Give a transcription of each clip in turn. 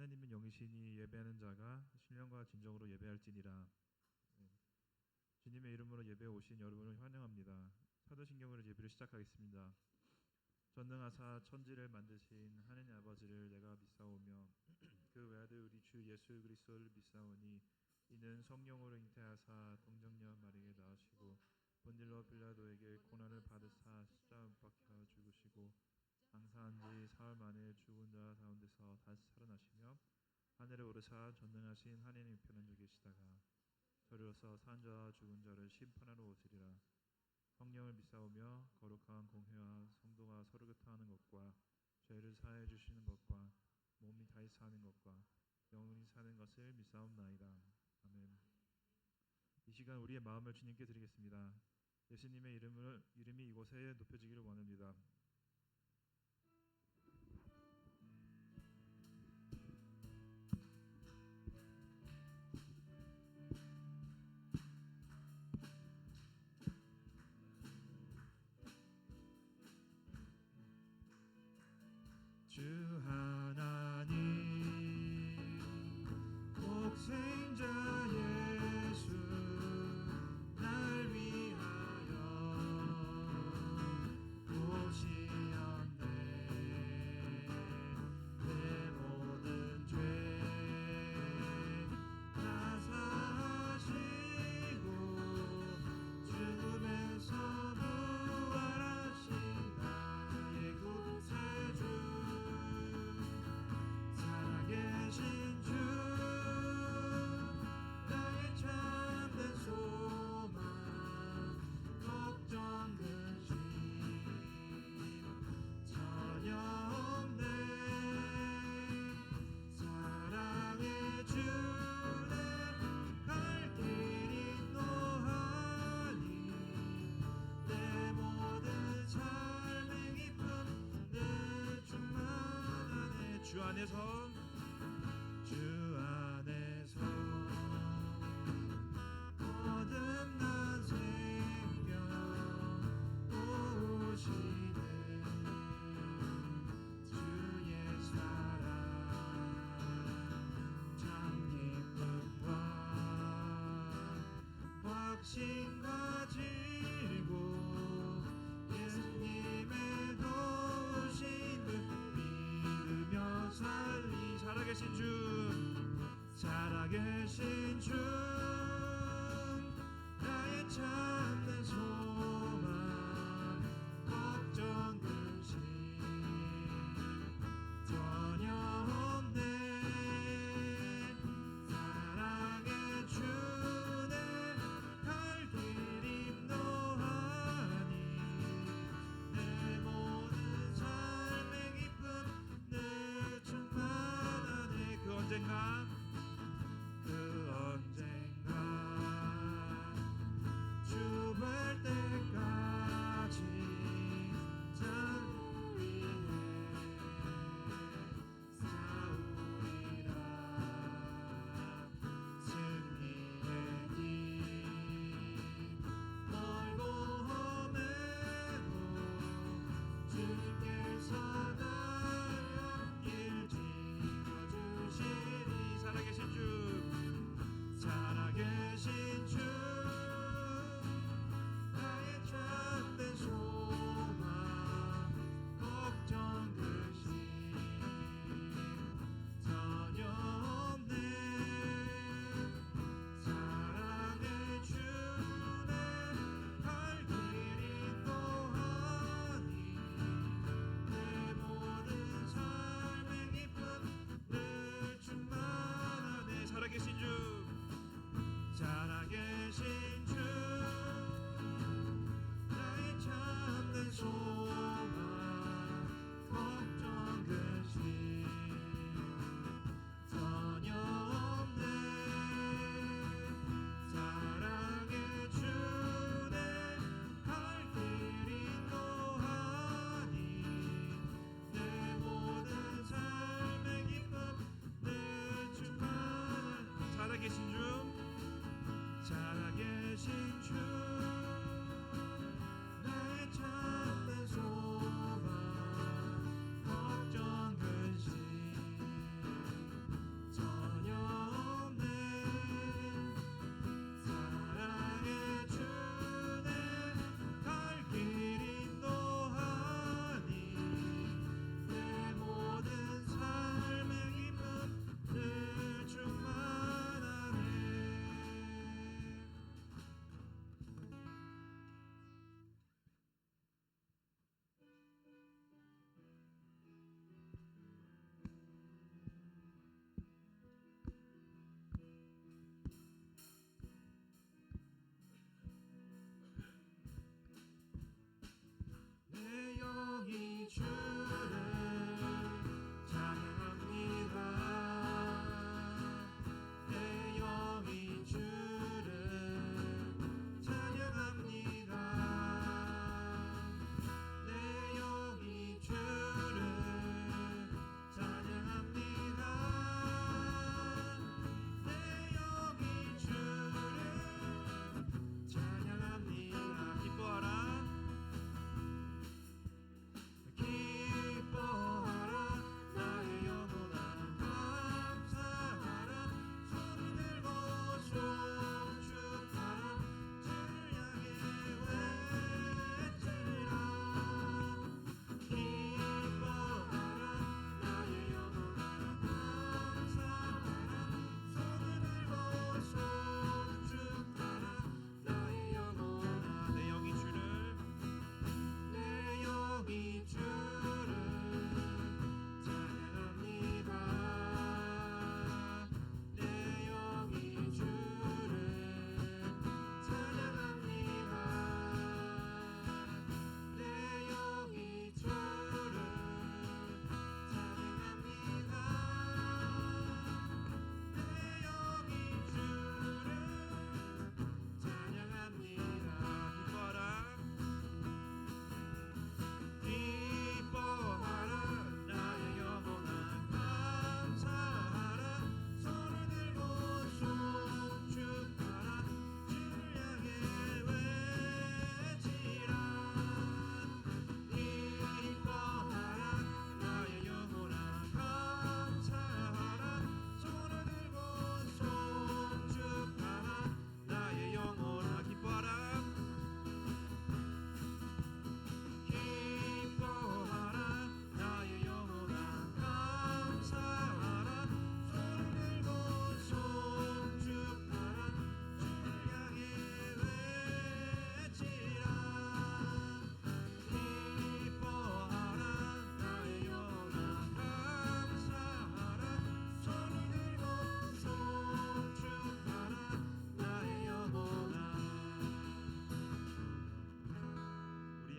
하느님은 영이시니 예배하는 자가 신령과 진정으로 예배할지니라. 주님의 이름으로 예배에 오신 여러분을 환영합니다. 사도신경으로 예배를 시작하겠습니다. 전능하사 천지를 만드신 하느님 아버지를 내가 믿사오며 그 외아들 우리 주 예수 그리스도를 믿사오니 이는 성령으로 잉태하사 동정녀 마리아에게 낳으시고 본딜로 빌라도에게 고난을 받으사 십자가 못 박혀 죽으시고 장사한 지 사흘 만에 죽은 자 가운데서 다시 살아나시며 하늘에 오르사 전능하신 하느님 우편에 계시다가 저리로서 산 자와 죽은 자를 심판하러 오시리라. 성령을 믿사오며 거룩한 공회와 성도가 서로 교통하는 것과 죄를 사하여 주시는 것과 몸이 다시 사는 것과 영원히 사는 것을 믿사옵나이다. 아멘. 이 시간 우리의 마음을 주님께 드리겠습니다. 예수님의 이름이 이곳에 높여지기를 원합니다. 주 하나님 독생자 예수 날 위하여 오시었네. 내 모든 죄 다 사하시고 죽음에서 부활하신 나의 구세주 살아계신 주 나의 참된 소망 걱정 근심 전혀 없네. 사랑의 주는 갈 길이 노하니 내 모든 삶의 기쁨 내 충만하네. 주 안에서 거듭난 생명 오시네. 주의 사랑 참 기쁨과 확신 가지고 예수님의 도우심을 믿으며 살리. 살아계신 주 나의 참된 소망 걱정 근심 전혀 없네. 사랑의 주는 갈 길이 인도하니 내 모든 삶의 기쁨 내 충만하네. 그 언젠가 주 볼 때까지 참 위해 싸우리라. 승리의 길 멀고 험해도 주께서 날 옆길 지켜주시리.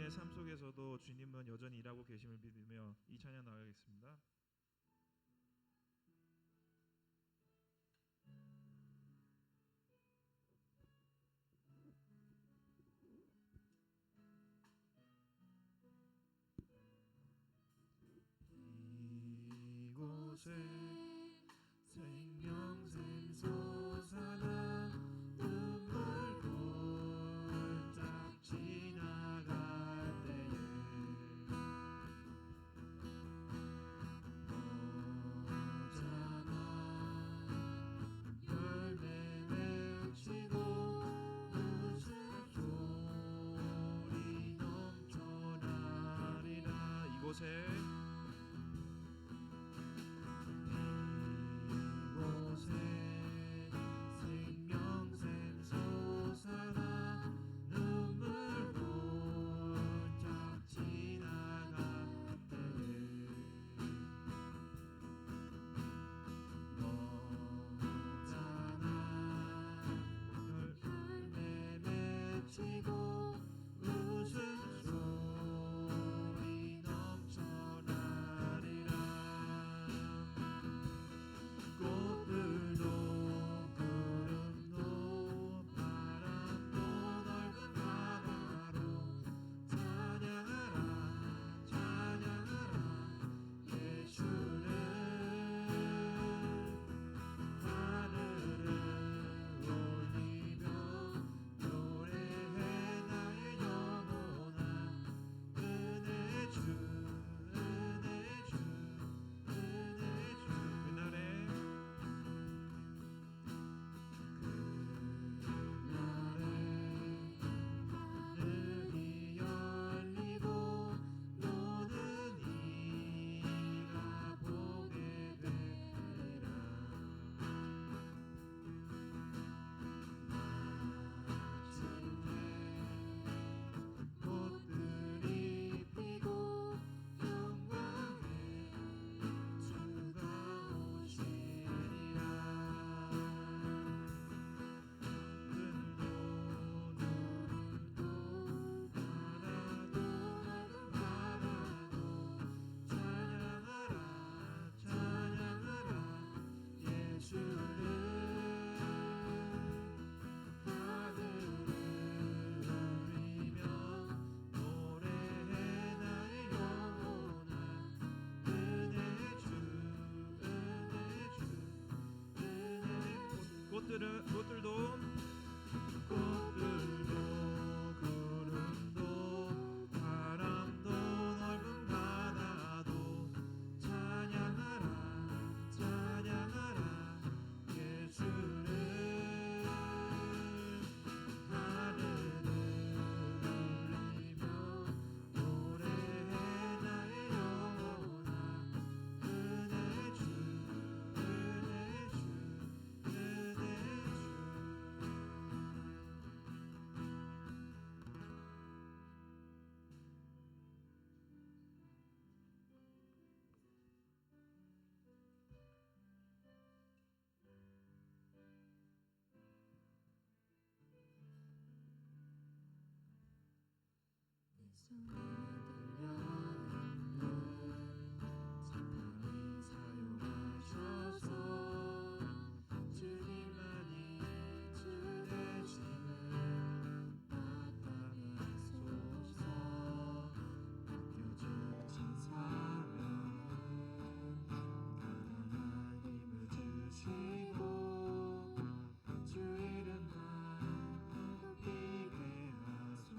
우리의 삶 속에서도 주님은 여전히 일하고 계심을 믿으며 이 찬양 나가겠습니다. 이곳에 생명샘 솟아나 눈물 홀딱 지나갈 때에 너잖아 열매 맺히고 웃음소리 넘쳐나리라. 이곳에 생명샘 솟아나 눈물 홀짝 지나갈 때에 너잖아 열매 맺히고 웃음소리 넘쳐나리라. 꽃들도 구름도 바람도 넓은 바다로 찬양하라 찬양하라 예수를 하늘을 올리며 노래해 나의 영혼아 은혜 주 은혜 주 은혜 주. 그날에 하늘이 열리고 노는 이가 보게 되리라. 마침내 꽃들이 피고 영광의 주가 오시리라. 눈도 눈물도 바다도 바다도 찬양하라 찬양하라 예수를 하늘을 울리며 노래해 나의 영혼아 은혜 주 은혜 주 은혜 꽃들도 꽃들도 구름도 바람도 넓은 바다도 찬양하라 찬양하라 예수를 하늘을 울리며 노래해 나의 영혼아 은혜 주 은혜 주 은혜 주. 손을 들려 지팡이 사용하셔서 주님만이 주 되심을 나타내소서. 맡겨주신 사명은 감당할 힘을 주시고 주 이름만 높이게 하소서.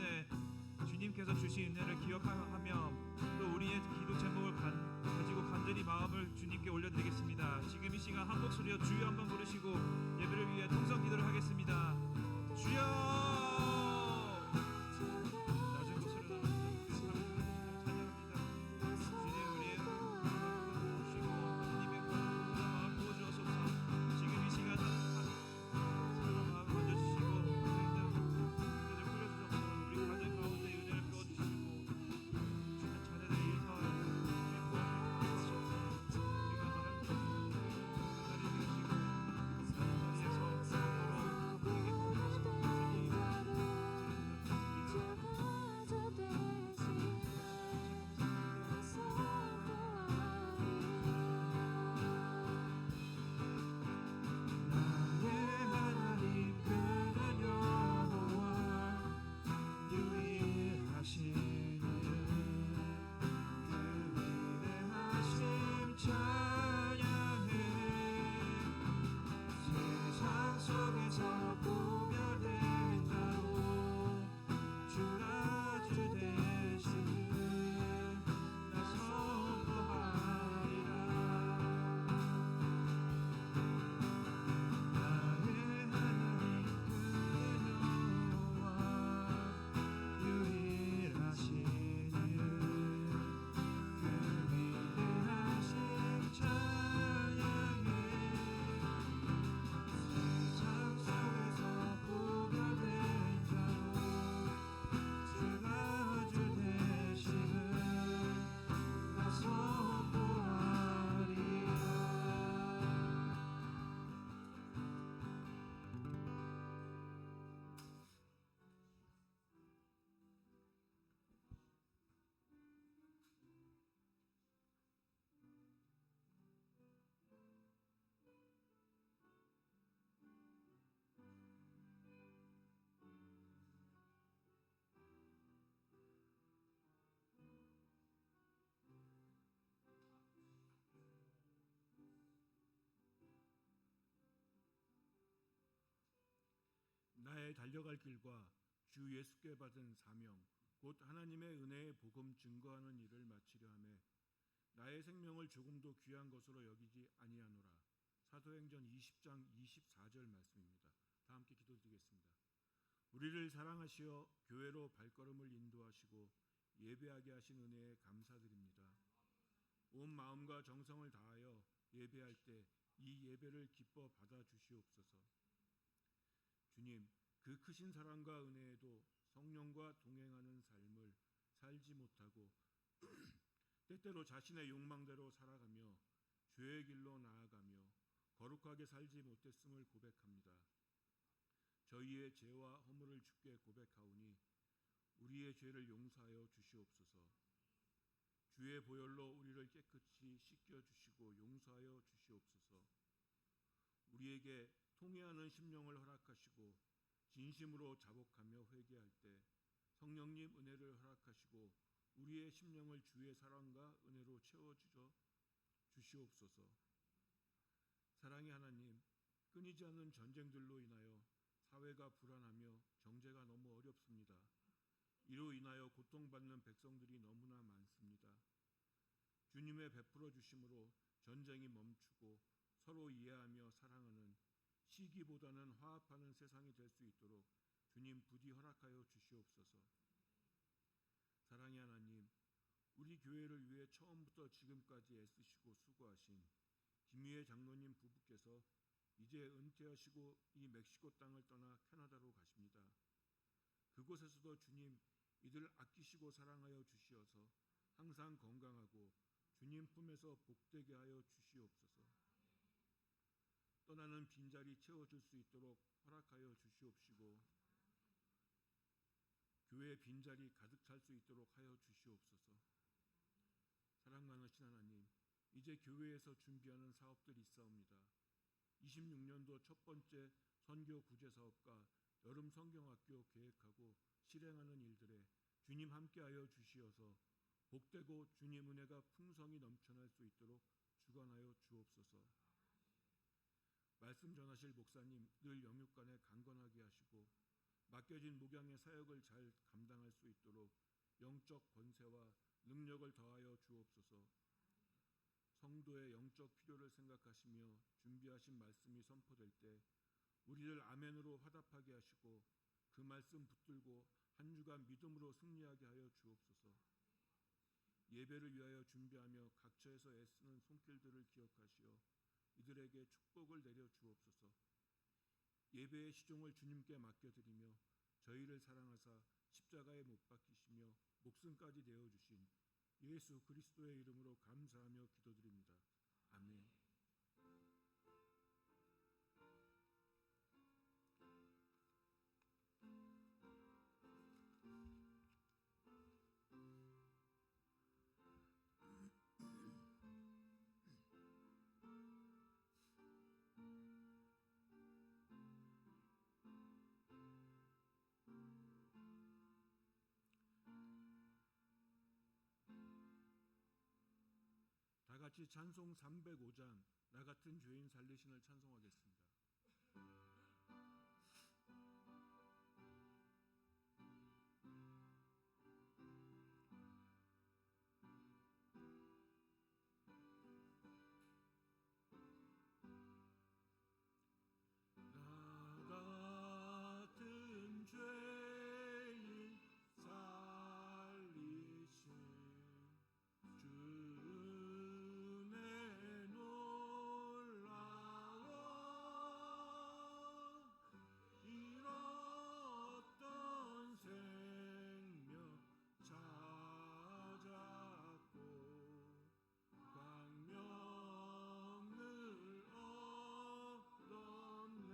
전에 주님께서 주신 은혜를 기억하며 또 우리의 기도 제목을 가지고 간절히 마음을 주님께 올려드리겠습니다. 지금 이 시간 한 목소리로 주여 한번 부르시고 예배를 위해 통성 기도를 하겠습니다. 주여! 낮은 목소리로 찬양합니다. 주님 우리의 부르시고 주님의 마음 부어주옵소서. 지금 이 시간 사랑의 마음 만져주시고 은혜를 흘려주옵소서. 우리 가정 가운데 은혜를 부어주시고 주는 자녀들 일터에 주님 부어주옵소서. 우리가 하나님 되시고 자리에서 서로 우리에게 부어주옵소서. 나의 달려갈 길과 주 예수께 받은 사명 곧 하나님의 은혜의 복음 증거하는 일을 마치려 하며 나의 생명을 조금도 귀한 것으로 여기지 아니하노라. 사도행전 20장 24절 말씀입니다. 다 함께 기도드리겠습니다. 우리를 사랑하시어 교회로 발걸음을 인도하시고 예배하게 하신 은혜에 감사드립니다. 온 마음과 정성을 다하여 예배할 때 이 예배를 기뻐 받아 주시옵소서. 주님, 그 크신 사랑과 은혜에도 성령과 동행하는 삶을 살지 못하고 때때로 자신의 욕망대로 살아가며 죄의 길로 나아가며 거룩하게 살지 못했음을 고백합니다. 저희의 죄와 허물을 주께 고백하오니 우리의 죄를 용서하여 주시옵소서. 주의 보혈로 우리를 깨끗이 씻겨주시고 용서하여 주시옵소서. 우리에게 통회하는 심령을 허락하시고 진심으로 자복하며 회개할 때 성령님 은혜를 허락하시고 우리의 심령을 주의 사랑과 은혜로 채워주어 주시옵소서. 사랑의 하나님, 끊이지 않는 전쟁들로 인하여 사회가 불안하며 경제가 너무 어렵습니다. 이로 인하여 고통받는 백성들이 너무나 많습니다. 주님의 베풀어 주심으로 전쟁이 멈추고 서로 이해하며 사랑하는 시기보다는 화합하는 세상이 될 수 있도록 주님 부디 허락하여 주시옵소서. 사랑의 하나님, 우리 교회를 위해 처음부터 지금까지 애쓰시고 수고하신 김희애 장로님 부부께서 이제 은퇴하시고 이 멕시코 땅을 떠나 캐나다로 가십니다. 그곳에서도 주님 이들을 아끼시고 사랑하여 주시어서 항상 건강하고 주님 품에서 복되게 하여 주시옵소서. 떠나는 빈자리 채워줄 수 있도록 허락하여 주시옵시고 교회 빈자리 가득 찰 수 있도록 하여 주시옵소서. 사랑 많으신 하나님, 이제 교회에서 준비하는 사업들이 있사옵니다. 26년도 첫 번째 선교 구제 사업과 여름 성경학교 계획하고 실행하는 일들에 주님 함께하여 주시어서 복되고 주님 은혜가 풍성히 넘쳐날 수 있도록 주관하여 주옵소서. 말씀 전하실 목사님 늘 영육간에 강건하게 하시고 맡겨진 목양의 사역을 잘 감당할 수 있도록 영적 권세와 능력을 더하여 주옵소서. 성도의 영적 필요를 생각하시며 준비하신 말씀이 선포될 때 우리를 아멘으로 화답하게 하시고 그 말씀 붙들고 한 주간 믿음으로 승리하게 하여 주옵소서. 예배를 위하여 준비하며 각처에서 애쓰는 손길들을 기억하시어 이들에게 축복을 내려 주옵소서. 예배의 시종을 주님께 맡겨드리며 저희를 사랑하사 십자가에 못 박히시며 목숨까지 내어주신 예수 그리스도의 이름으로 감사하며 기도드립니다. 아멘. 다 같이 찬송 305장 나 같은 죄인 살리신을 찬송하겠습니다. 나 같은 죄인 살리신 주의 놀라워 잃었던 생명 찾았고 광명을 얻었네.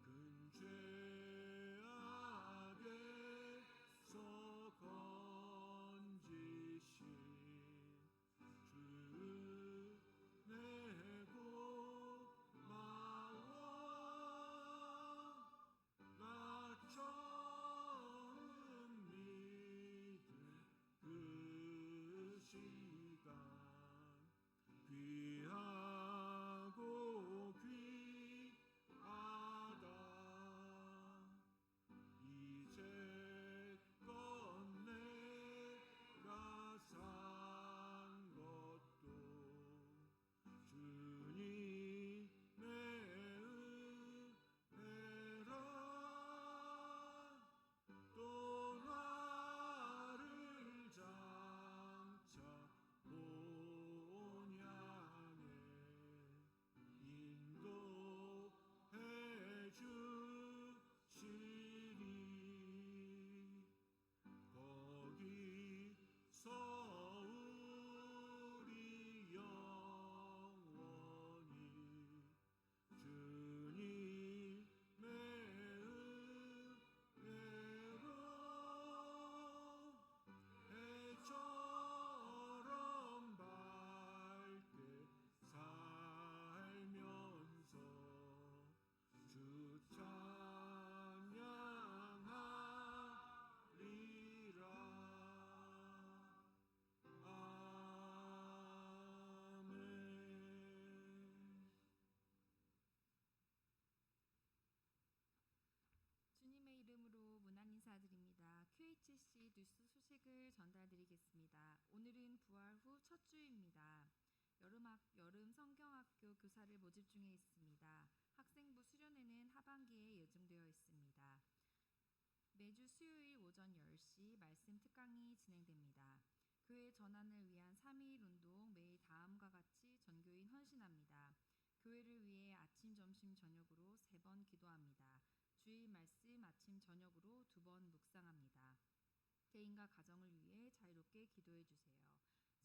큰 죄악에서 건지신 주 내 고마워. 나 처음 믿은 그 시간 귀하고 귀하다. 이제껏 내가 산 것도 주님의 은혜라. 또 나를 장차 본 향해 인도해 주시리. 거기서 우리 영원히 주님의 은혜로 해처럼 밝게 살면서 주 찬양하리라. 아멘. 주님의 이름으로 문안 인사드립니다. QHC 뉴스 소식을 전달드리겠습니다. 오늘은 부활 후 첫 주입니다. 여름 성경학교 교사를 모집 중에 있습니다. 학생부 수련회는 하반기에 예정되어 있습니다. 매주 수요일 오전 10시 말씀 특강이 진행됩니다. 교회 전환을 위한 3.1 운동 매일 다음과 같이 전교인 헌신합니다. 교회를 위해 아침, 점심, 저녁으로 3번 기도합니다. 주일 말씀 아침, 저녁으로 2번 묵상합니다. 개인과 가정을 위해 자유롭게 기도해 주세요.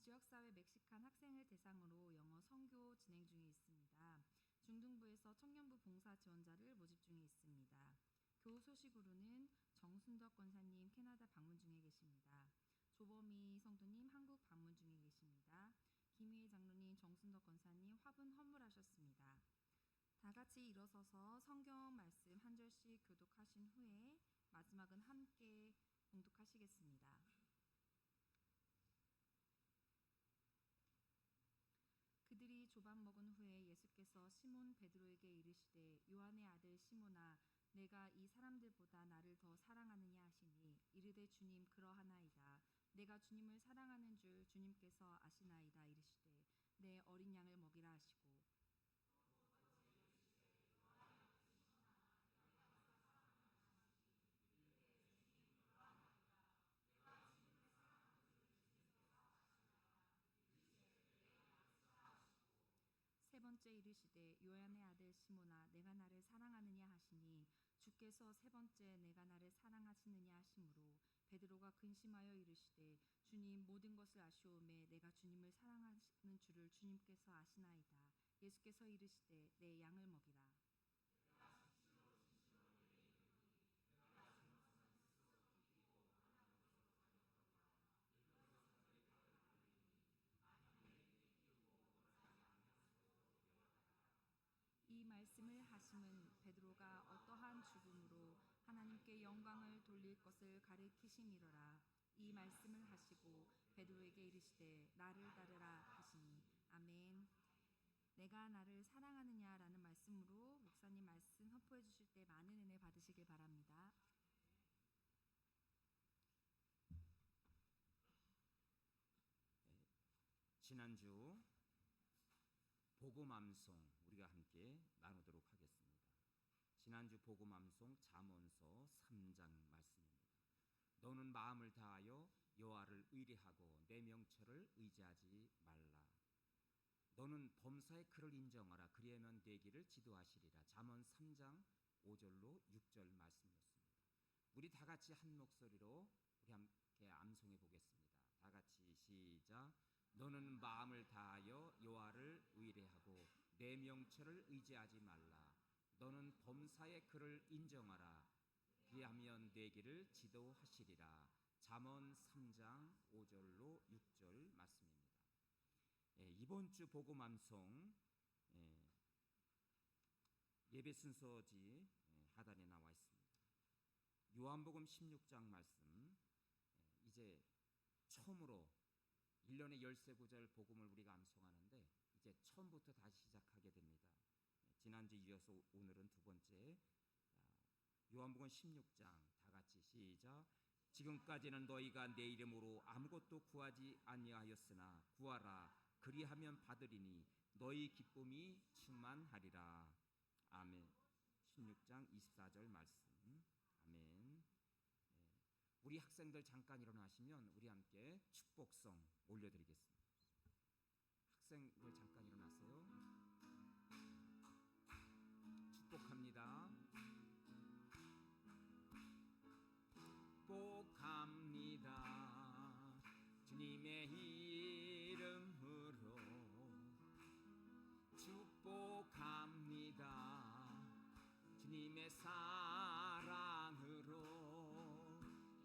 지역사회 멕시칸 학생을 대상으로 영어 선교 진행 중에 있습니다. 중등부에서 청년부 봉사 지원자를 모집 중에 있습니다. 교우 소식으로는 정순덕 권사님 캐나다 방문 중에 계십니다. 조범희 성도님 한국 방문 중에 계십니다. 김희애 장로님, 정순덕 권사님 화분 헌물하셨습니다. 다 같이 일어서서 성경 말씀 한 절씩 교독하신 후에 마지막은 함께 봉독하시겠습니다. 그들이 조밥 먹은 후에 예수께서 시몬 베드로에게 이르시되 요한의 아들 시몬아 내가 이 사람들보다 나를 더 사랑하느냐 하시니 이르되 주님 그러하나이다. 내가 주님을 사랑하는 줄 주님께서 아시나이다. 이르시되 내 어린 양을 먹이라 하시고 세 번째 이르시되 요한의 아들 시몬아 내가 나를 사랑하느냐 하시니 주께서 세 번째 내가 나를 사랑하시느냐 하시므로 베드로가 근심하여 이르시되 주님 모든 것을 아시오매 내가 주님을 사랑하는 줄을 주님께서 아시나이다. 예수께서 이르시되 내 양을 먹이라. 이 말씀을 하심은 베드로가 어떠한 죽음으로 하나님께 영광을 돌릴 것을 가리키심이로라. 이 말씀을 하시고 베드로에게 이르시되 나를 따르라 하시니 아멘. 내가 나를 사랑하느냐라는 말씀으로 목사님 말씀 선포해 주실 때 많은 은혜 받으시길 바랍니다. 지난주 복음암송 우리가 함께 나누도록 하겠습니다. 지난주 복음암송 잠언서 3장 말씀입니다. 너는 마음을 다하여 여호와를 의뢰하고 내 명철을 의지하지 말라. 너는 범사의 그를 인정하라. 그리하면 되기를 지도하시리라. 잠언 3장 5절로 6절 말씀이었습니다. 우리 다 같이 한 목소리로 우리 함께 암송해 보겠습니다. 다 같이 시작. 너는 마음을 다하여 여호와를 의뢰하고 내 명철을 의지하지 말라. 너는 범사의 그를 인정하라. 그리하면 되기를 지도하시리라. 잠언 3장 5절로 6절 말씀입니다. 이번 주 복음암송 예배 순서지 하단에 나와 있습니다. 요한복음 16장 말씀 이제 처음으로 1년에 13구절 복음을 우리가 암송하는데 이제 처음부터 다시 시작하게 됩니다. 지난주 이어서 오늘은 두 번째 요한복음 16장 다 같이 시작. 지금까지는 너희가 내 이름으로 아무것도 구하지 아니하였으나 구하라. 그리하면 받으리니 너희 기쁨이 충만하리라. 아멘. 16장 24절 말씀. 아멘. 우리 학생들 잠깐 일어나시면 우리 함께 축복성 올려드리겠습니다. 학생들 잠깐 일어나세요. 축복합니다. 축복합니다. 주님의 이름으로 축복합니다. 주님의 사랑으로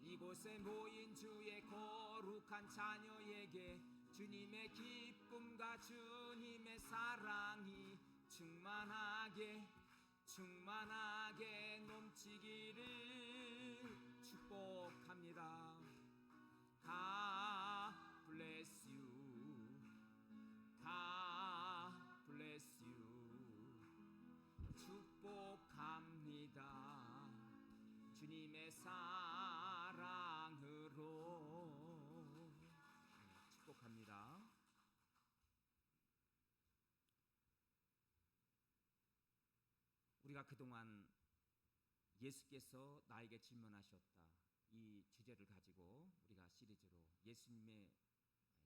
이곳에 모인 주의 거룩한 자녀에게 주님의 기쁨과 주님의 사랑이 충만하게 넘치기를 축복합니다. God bless you. God bless you. 축복합니다. 주님의 사랑으로 축복합니다. 우리가 그동안 예수께서 나에게 질문하셨다 이 주제를 가지고 우리가 시리즈로 예수님의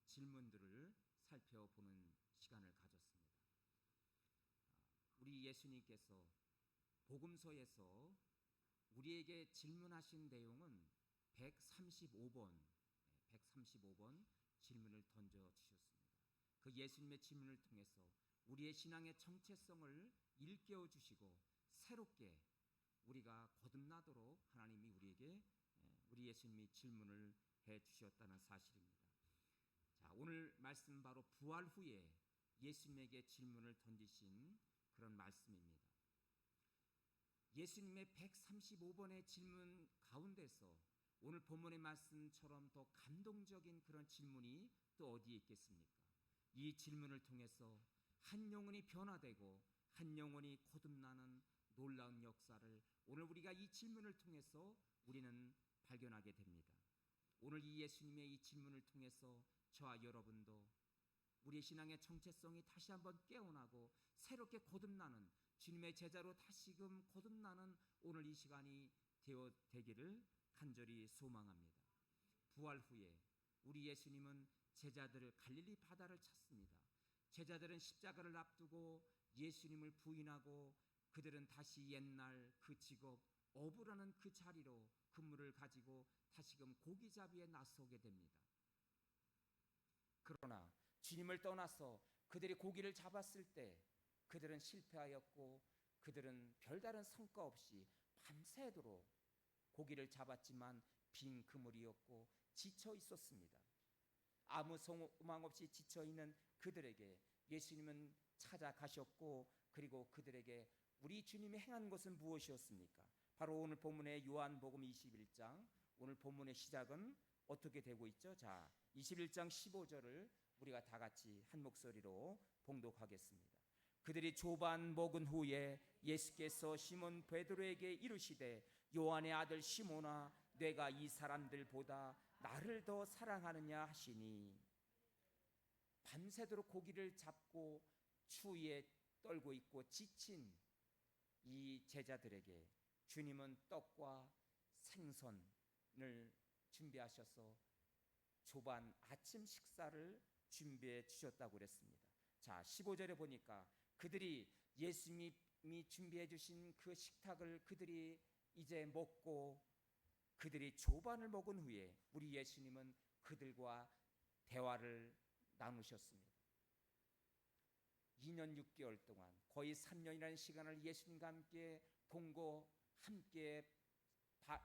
질문들을 살펴보는 시간을 가졌습니다. 우리 예수님께서 복음서에서 우리에게 질문하신 내용은 135번 질문을 던져주셨습니다. 그 예수님의 질문을 통해서 우리의 신앙의 정체성을 일깨워 주시고 새롭게 우리가 거듭나도록 하나님이 우리에게 우리 예수님이 질문을 해 주셨다는 사실입니다. 자, 오늘 말씀 바로 부활 후에 예수님에게 질문을 던지신 그런 말씀입니다. 예수님의 135번의 질문 가운데서 오늘 본문의 말씀처럼 더 감동적인 그런 질문이 또 어디에 있겠습니까? 이 질문을 통해서 한 영혼이 변화되고 한 영혼이 거듭나는 놀라운 역사를 오늘 우리가 이 질문을 통해서 우리는 발견하게 됩니다. 오늘 이 예수님의 이 질문을 통해서 저와 여러분도 우리의 신앙의 정체성이 다시 한번 깨어나고 새롭게 거듭나는 주님의 제자로 다시금 거듭나는 오늘 이 시간이 되기를 간절히 소망합니다. 부활 후에 우리 예수님은 제자들을 갈릴리 바다를 찾습니다. 제자들은 십자가를 앞두고 예수님을 부인하고 그들은 다시 옛날 그 직업 어부라는 그 자리로 근무를 가지고 다시금 고기잡이에 나서게 됩니다. 그러나 주님을 떠나서 그들이 고기를 잡았을 때 그들은 실패하였고 그들은 별다른 성과 없이 밤새도록 고기를 잡았지만 빈 그물이었고 지쳐 있었습니다. 아무 소망 없이 지쳐 있는 그들에게 예수님은 찾아가셨고 그리고 그들에게 우리 주님이 행한 것은 무엇이었습니까? 바로 오늘 본문의 요한복음 21장 오늘 본문의 시작은 어떻게 되고 있죠? 자, 21장 15절을 우리가 다 같이 한 목소리로 봉독하겠습니다. 그들이 조반 먹은 후에 예수께서 시몬 베드로에게 이르시되 요한의 아들 시몬아 내가 이 사람들보다 나를 더 사랑하느냐 하시니 밤새도록 고기를 잡고 추위에 떨고 있고 지친 이 제자들에게 주님은 떡과 생선을 준비하셔서 조반 아침 식사를 준비해 주셨다고 그랬습니다. 자, 15절에 보니까 그들이 예수님이 준비해 주신 그 식탁을 그들이 이제 먹고 그들이 조반을 먹은 후에 우리 예수님은 그들과 대화를 나누셨습니다. 2년 6개월 동안 거의 3년이라는 시간을 예수님과 함께 동거 함께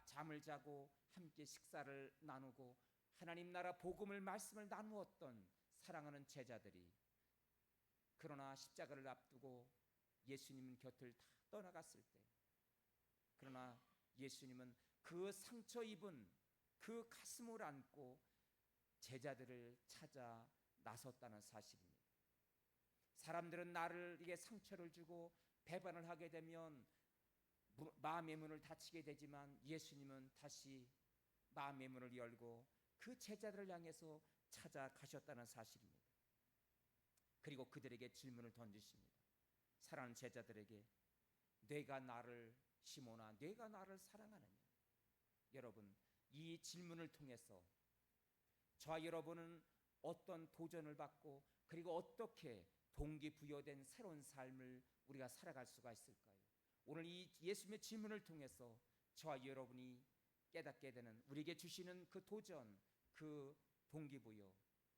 잠을 자고 함께 식사를 나누고 하나님 나라 복음을 말씀을 나누었던 사랑하는 제자들이 그러나 십자가를 앞두고 예수님 곁을 다 떠나갔을 때 그러나 예수님은 그 상처 입은 그 가슴을 안고 제자들을 찾아 나섰다는 사실입니다. 사람들은 나에게 상처를 주고 배반을 하게 되면 마음의 문을 닫히게 되지만 예수님은 다시 마음의 문을 열고 그 제자들을 향해서 찾아가셨다는 사실입니다. 그리고 그들에게 질문을 던지십니다. 사랑하는 제자들에게 내가 나를 시몬아 내가 나를 사랑하느냐? 여러분 이 질문을 통해서 저와 여러분은 어떤 도전을 받고 그리고 어떻게 동기부여된 새로운 삶을 우리가 살아갈 수가 있을까요? 오늘 이 예수님의 질문을 통해서 저와 여러분이 깨닫게 되는 우리에게 주시는 그 도전, 그 동기부여,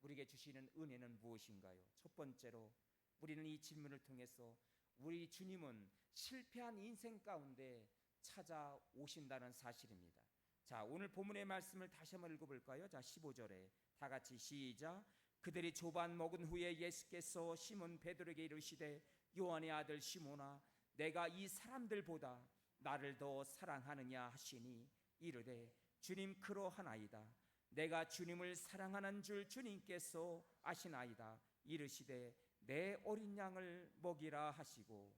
우리에게 주시는 은혜는 무엇인가요? 첫 번째로 우리는 이 질문을 통해서 우리 주님은 실패한 인생 가운데 찾아오신다는 사실입니다. 자, 오늘 본문의 말씀을 다시 한번 읽어볼까요? 자, 15절에 다 같이 시작. 그들이 조반 먹은 후에 예수께서 시몬 베드로에게 이르시되 요한의 아들 시몬아 내가 이 사람들보다 나를 더 사랑하느냐 하시니 이르되 주님 그러하나이다. 내가 주님을 사랑하는 줄 주님께서 아시나이다. 이르시되 내 어린 양을 먹이라 하시고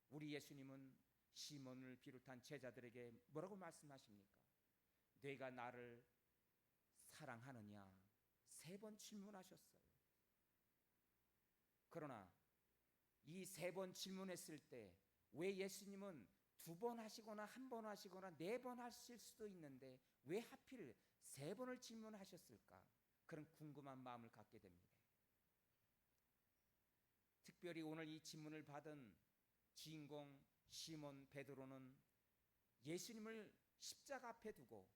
우리 예수님은 시몬을 비롯한 제자들에게 뭐라고 말씀하십니까? 내가 나를 사랑하느냐 3번 질문하셨어요. 그러나 이 3번 질문했을 때 왜 예수님은 2번 하시거나 1번 하시거나 4번 하실 수도 있는데 왜 하필 3번을 질문하셨을까? 그런 궁금한 마음을 갖게 됩니다. 특별히 오늘 이 질문을 받은 주인공 시몬 베드로는 예수님을 십자가 앞에 두고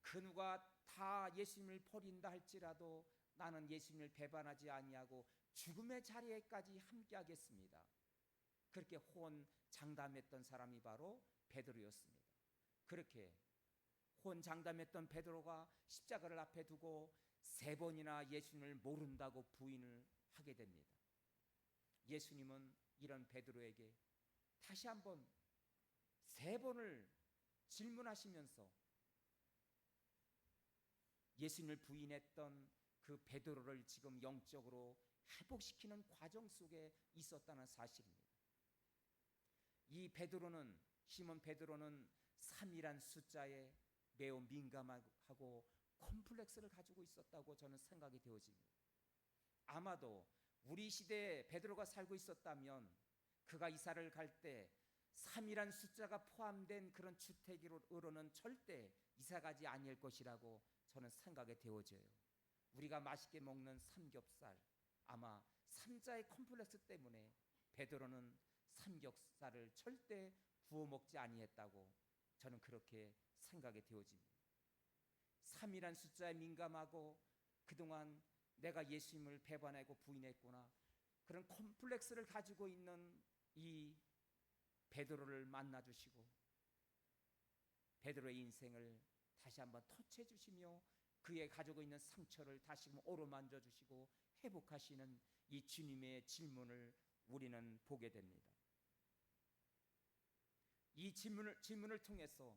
그 누가 다 예수님을 버린다 할지라도 나는 예수님을 배반하지 아니하고 죽음의 자리에까지 함께하겠습니다. 그렇게 호언장담했던 사람이 바로 베드로였습니다. 그렇게 호언장담했던 베드로가 십자가를 앞에 두고 3번이나 예수님을 모른다고 부인을 하게 됩니다. 예수님은 이런 베드로에게 다시 한번 3번을 질문하시면서 예수님을 부인했던 그 베드로를 지금 영적으로 회복시키는 과정 속에 있었다는 사실입니다. 이 베드로는 시몬 베드로는 3이란 숫자에 매우 민감하고 콤플렉스를 가지고 있었다고 저는 생각이 되어집니다. 아마도 우리 시대에 베드로가 살고 있었다면 그가 이사를 갈 때 3이란 숫자가 포함된 그런 주택으로는 절대 이사가지 아니할 것이라고 저는 생각이 되어져요. 우리가 맛있게 먹는 삼겹살, 아마 3자의 컴플렉스 때문에 베드로는 삼겹살을 절대 구워 먹지 아니했다고 저는 그렇게 생각이 되어집니다. 3이란 숫자에 민감하고 그동안 내가 예수님을 배반하고 부인했구나, 그런 콤플렉스를 가지고 있는 이 베드로를 만나주시고 베드로의 인생을 다시 한번 터치해 주시며 그의 가지고 있는 상처를 다시금 어루만져 주시고 회복하시는 이 주님의 질문을 우리는 보게 됩니다. 이 질문을 통해서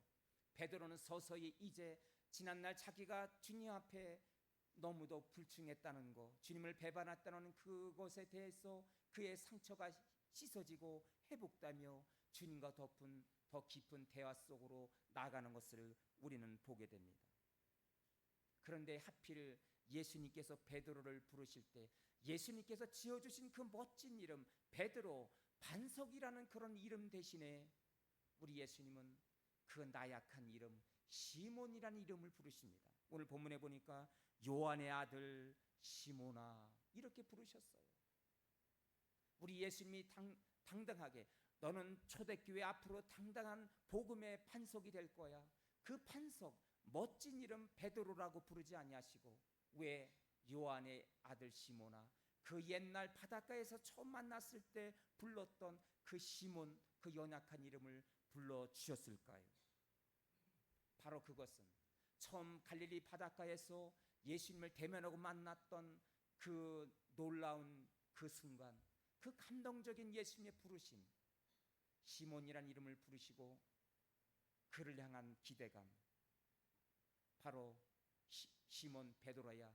베드로는 서서히 이제 지난날 자기가 주님 앞에 너무도 불충했다는 것, 주님을 배반했다는 그것에 대해서 그의 상처가 씻어지고 회복되며 주님과 더 깊은 대화 속으로 나아가는 것을 우리는 보게 됩니다. 그런데 하필 예수님께서 베드로를 부르실 때 예수님께서 지어주신 그 멋진 이름 베드로, 반석이라는 그런 이름 대신에 우리 예수님은 그 나약한 이름 시몬이라는 이름을 부르십니다. 오늘 본문에 보니까 요한의 아들 시몬아 이렇게 부르셨어요. 우리 예수님이 당당하게 너는 초대교회 앞으로 당당한 복음의 반석이 될 거야. 그 반석 멋진 이름 베드로라고 부르지 아니하시고 왜 요한의 아들 시몬아, 그 옛날 바닷가에서 처음 만났을 때 불렀던 그 시몬, 그 연약한 이름을 불러주셨을까요? 바로 그것은 처음 갈릴리 바닷가에서 예수님을 대면하고 만났던 그 놀라운 그 순간, 그 감동적인 예수님의 부르심, 시몬이란 이름을 부르시고 그를 향한 기대감, 바로 시몬 베드로야,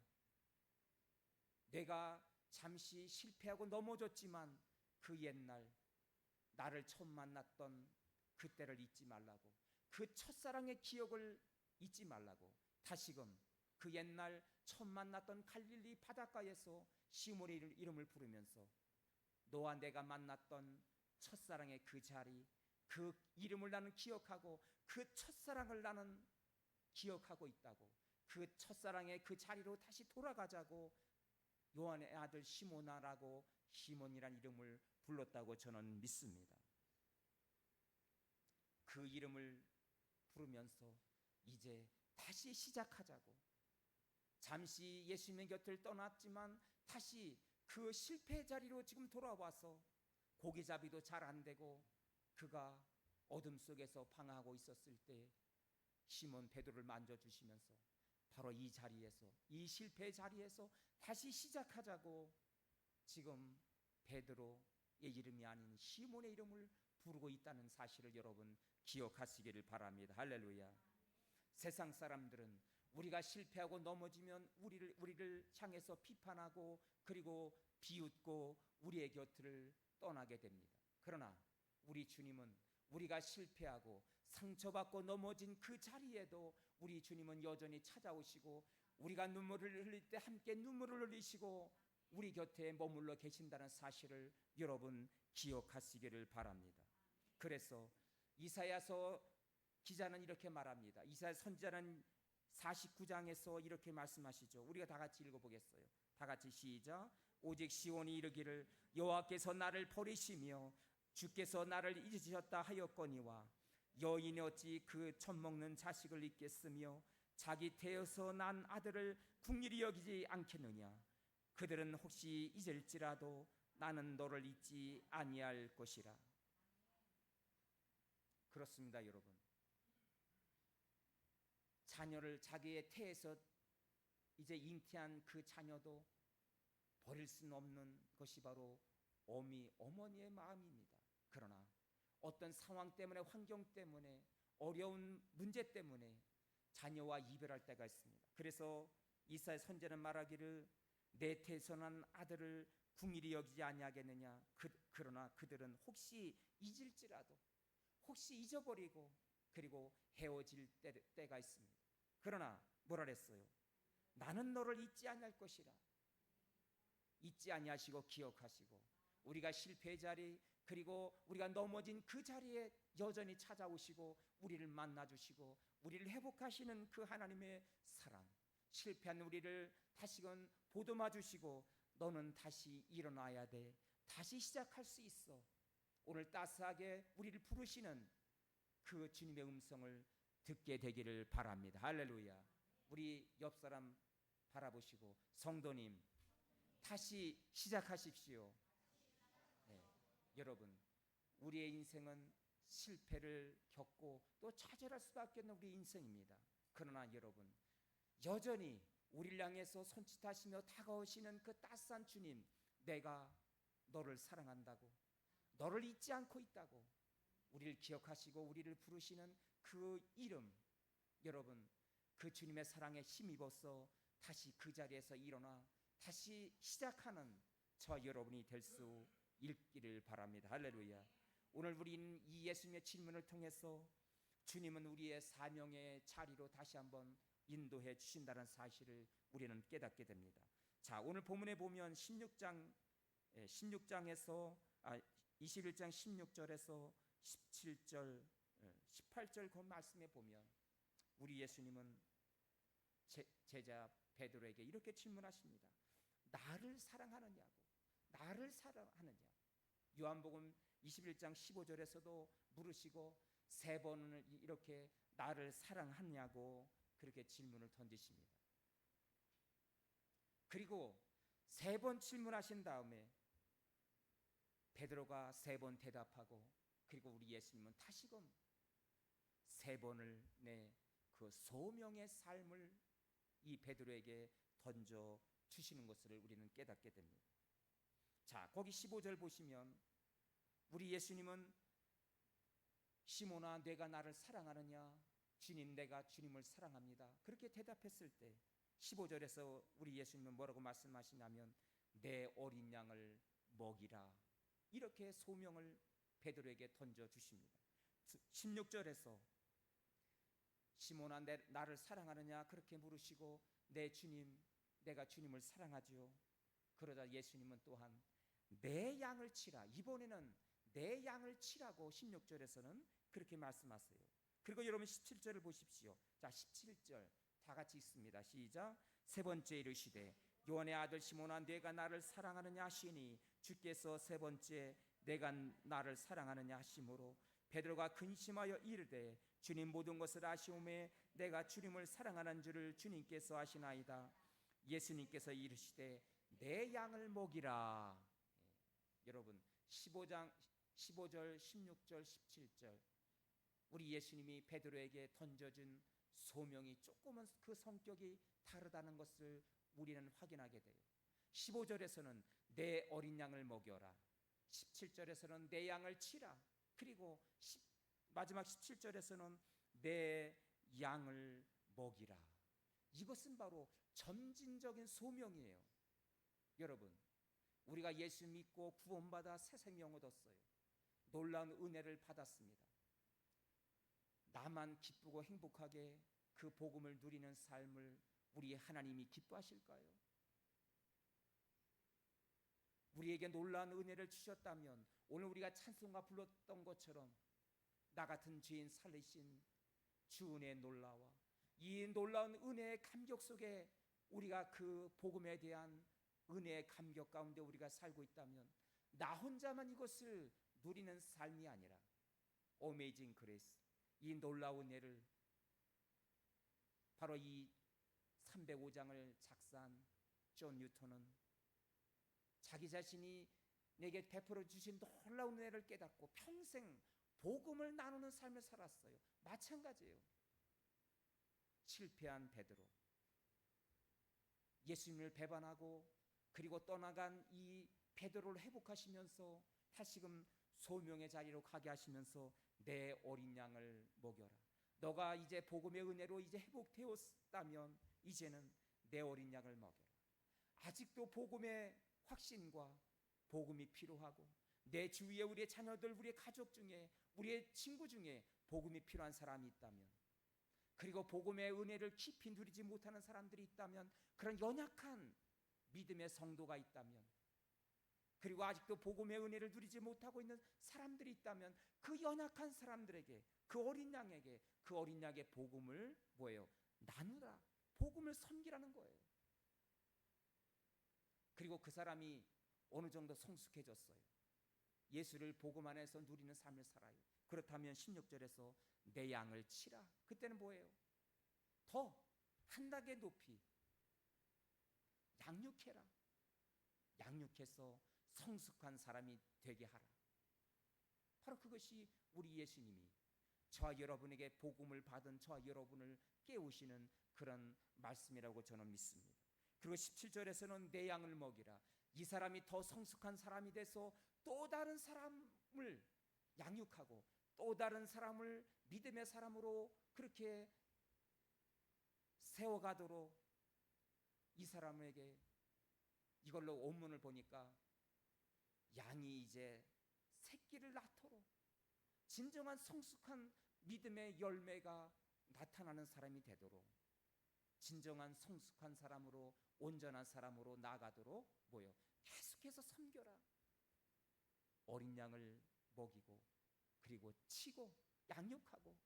내가 잠시 실패하고 넘어졌지만 그 옛날 나를 처음 만났던 그때를 잊지 말라고, 그 첫사랑의 기억을 잊지 말라고 다시금 그 옛날 처음 만났던 갈릴리 바닷가에서 시몬의 이름을 부르면서 너와 내가 만났던 첫사랑의 그 자리, 그 이름을 나는 기억하고 그 첫사랑을 나는 기억하고 있다고, 그 첫사랑의 그 자리로 다시 돌아가자고 요한의 아들 시몬아라고 시몬이란 이름을 불렀다고 저는 믿습니다. 그 이름을 부르면서 이제 다시 시작하자고, 잠시 예수님의 곁을 떠났지만 다시 그 실패 자리로 지금 돌아와서 고기잡이도 잘 안 되고 그가 어둠 속에서 방황하고 있었을 때 시몬 베드로를 만져주시면서 바로 이 자리에서, 이 실패 자리에서 다시 시작하자고 지금 베드로의 이름이 아닌 시몬의 이름을 부르고 있다는 사실을 여러분 기억하시기를 바랍니다. 할렐루야. 세상 사람들은 우리가 실패하고 넘어지면 우리를 향해서 비판하고 그리고 비웃고 우리의 곁을 떠나게 됩니다. 그러나 우리 주님은 우리가 실패하고 상처받고 넘어진 그 자리에도 우리 주님은 여전히 찾아오시고 우리가 눈물을 흘릴 때 함께 눈물을 흘리시고 우리 곁에 머물러 계신다는 사실을 여러분 기억하시기를 바랍니다. 그래서 이사야서 기자는 이렇게 말합니다. 이사야 선지자는 49장에서 이렇게 말씀하시죠. 우리가 다 같이 읽어보겠어요. 다 같이 시작. 오직 시온이 이르기를 여호와께서 나를 버리시며 주께서 나를 잊으셨다 하였거니와 여인이 어찌 그 젖먹는 자식을 잊겠으며 자기 태에서 난 아들을 국률이 여기지 않겠느냐. 그들은 혹시 잊을지라도 나는 너를 잊지 아니할 것이라. 그렇습니다, 여러분. 자녀를 자기의 태에서 이제 잉태한 그 자녀도 버릴 수는 없는 것이 바로 어머니의 마음입니다. 그러나 어떤 상황 때문에, 환경 때문에, 어려운 문제 때문에 자녀와 이별할 때가 있습니다. 그래서 이사야 선지자는 말하기를 내 태에서 난 아들을 궁일이 여기지 아니하겠느냐. 그러나 그들은 혹시 잊을지라도, 혹시 잊어버리고 그리고 헤어질 때가 있습니다. 그러나 뭐라 그랬어요? 나는 너를 잊지 아니할 것이라. 잊지 아니하시고 기억하시고 우리가 실패의 자리, 그리고 우리가 넘어진 그 자리에 여전히 찾아오시고 우리를 만나주시고 우리를 회복하시는 그 하나님의 사랑, 실패한 우리를 다시금 보듬어 주시고 너는 다시 일어나야 돼, 다시 시작할 수 있어, 오늘 따스하게 우리를 부르시는 그 주님의 음성을 듣게 되기를 바랍니다. 할렐루야. 우리 옆 사람 바라보시고 성도님 다시 시작하십시오. 네. 여러분, 우리의 인생은 실패를 겪고 또 좌절할 수밖에 없는 우리 인생입니다. 그러나 여러분, 여전히 우리를 향해서 손짓하시며 다가오시는 그 따스한 주님, 내가 너를 사랑한다고, 너를 잊지 않고 있다고, 우리를 기억하시고 우리를 부르시는 그 이름, 여러분, 그 주님의 사랑에 힘입어서 다시 그 자리에서 일어나 다시 시작하는 저 여러분이 될 수 있기를 바랍니다. 할렐루야. 오늘 우리는 이 예수님의 질문을 통해서 주님은 우리의 사명의 자리로 다시 한번 인도해 주신다는 사실을 우리는 깨닫게 됩니다. 자, 오늘 본문에 보면 21장 16절에서 17절, 18절 그 말씀에 보면 우리 예수님은 제자 베드로에게 이렇게 질문하십니다. 나를 사랑하느냐고, 나를 사랑하느냐. 요한복음 21장 15절에서도 물으시고 세 번을 이렇게 나를 사랑하느냐고 그렇게 질문을 던지십니다. 그리고 세 번 질문하신 다음에 베드로가 세 번 대답하고 그리고 우리 예수님은 다시금 세 번을 그 소명의 삶을 이 베드로에게 던져 주시는 것을 우리는 깨닫게 됩니다. 자, 거기 15절 보시면 우리 예수님은 시몬아 내가 나를 사랑하느냐, 주님 내가 주님을 사랑합니다, 그렇게 대답했을 때 15절에서 우리 예수님은 뭐라고 말씀하시냐면 내 어린 양을 먹이라, 이렇게 소명을 베드로에게 던져 주십니다. 16절에서 시몬아 나를 사랑하느냐 그렇게 물으시고 내 주님, 내가 주님을 사랑하지요. 그러자 예수님은 또한 내 양을 치라, 이번에는 내 양을 치라고 16절에서는 그렇게 말씀하세요. 그리고 여러분 17절을 보십시오. 자, 17절 다 같이 읽습니다. 시작. 세 번째 이르시되 요한의 아들 시몬아 내가 나를 사랑하느냐 하시니 주께서 세 번째 내가 나를 사랑하느냐 하심으로 베드로가 근심하여 이르되 주님 모든 것을 아시오매 내가 주님을 사랑하는 줄을 주님께서 아시나이다. 예수님께서 이르시되 내 양을 먹이라. 여러분 15절, 16절, 17절 우리 예수님이 베드로에게 던져준 소명이 조금은 그 성격이 다르다는 것을 우리는 확인하게 돼요. 15절에서는 내 어린 양을 먹여라, 17절에서는 내 양을 치라, 그리고 마지막 17절에서는 내 양을 먹이라. 이것은 바로 점진적인 소명이에요. 여러분, 우리가 예수 믿고 구원받아 새 생명 얻었어요. 놀라운 은혜를 받았습니다. 나만 기쁘고 행복하게 그 복음을 누리는 삶을 우리 하나님이 기뻐하실까요? 우리에게 놀라운 은혜를 주셨다면 오늘 우리가 찬송가 불렀던 것처럼 나 같은 죄인 살리신 주 은혜의 놀라워, 이 놀라운 은혜의 감격 속에 우리가 그 복음에 대한 은혜의 감격 가운데 우리가 살고 있다면 나 혼자만 이것을 누리는 삶이 아니라 어메이징 그레이스, 이 놀라운 은혜를 바로 이 305장을 작사한 존 뉴턴은 자기 자신이 내게 베풀어 주신 놀라운 은혜를 깨닫고 평생 복음을 나누는 삶을 살았어요. 마찬가지예요. 실패한 베드로, 예수님을 배반하고 그리고 떠나간 이 베드로를 회복하시면서 다시금 소명의 자리로 가게 하시면서 내 어린 양을 먹여라. 너가 이제 복음의 은혜로 이제 회복되었다면 이제는 내 어린 양을 먹여라. 아직도 복음의 확신과 복음이 필요하고 내 주위에 우리의 자녀들, 우리의 가족 중에, 우리의 친구 중에 복음이 필요한 사람이 있다면, 그리고 복음의 은혜를 깊이 누리지 못하는 사람들이 있다면, 그런 연약한 믿음의 성도가 있다면, 그리고 아직도 복음의 은혜를 누리지 못하고 있는 사람들이 있다면, 그 연약한 사람들에게, 그 어린 양에게, 그 어린 양의 복음을 뭐예요? 나누라. 복음을 섬기라는 거예요. 그리고 그 사람이 어느 정도 성숙해졌어요. 예수를 복음 안에서 누리는 삶을 살아요. 그렇다면 16절에서 내 양을 치라. 그때는 뭐예요? 더 한 단계 높이 양육해라. 양육해서 성숙한 사람이 되게 하라. 바로 그것이 우리 예수님이 저와 여러분에게 복음을 받은 저와 여러분을 깨우시는 그런 말씀이라고 저는 믿습니다. 그리고 17절에서는 내 양을 먹이라. 이 사람이 더 성숙한 사람이 돼서 또 다른 사람을 양육하고 또 다른 사람을 믿음의 사람으로 그렇게 세워가도록, 이 사람에게, 이걸로 원문을 보니까 양이 이제 새끼를 낳도록 진정한 성숙한 믿음의 열매가 나타나는 사람이 되도록, 진정한 성숙한 사람으로, 온전한 사람으로 나아가도록 뭐요? 계속해서 섬겨라. 어린 양을 먹이고, 그리고 치고 양육하고,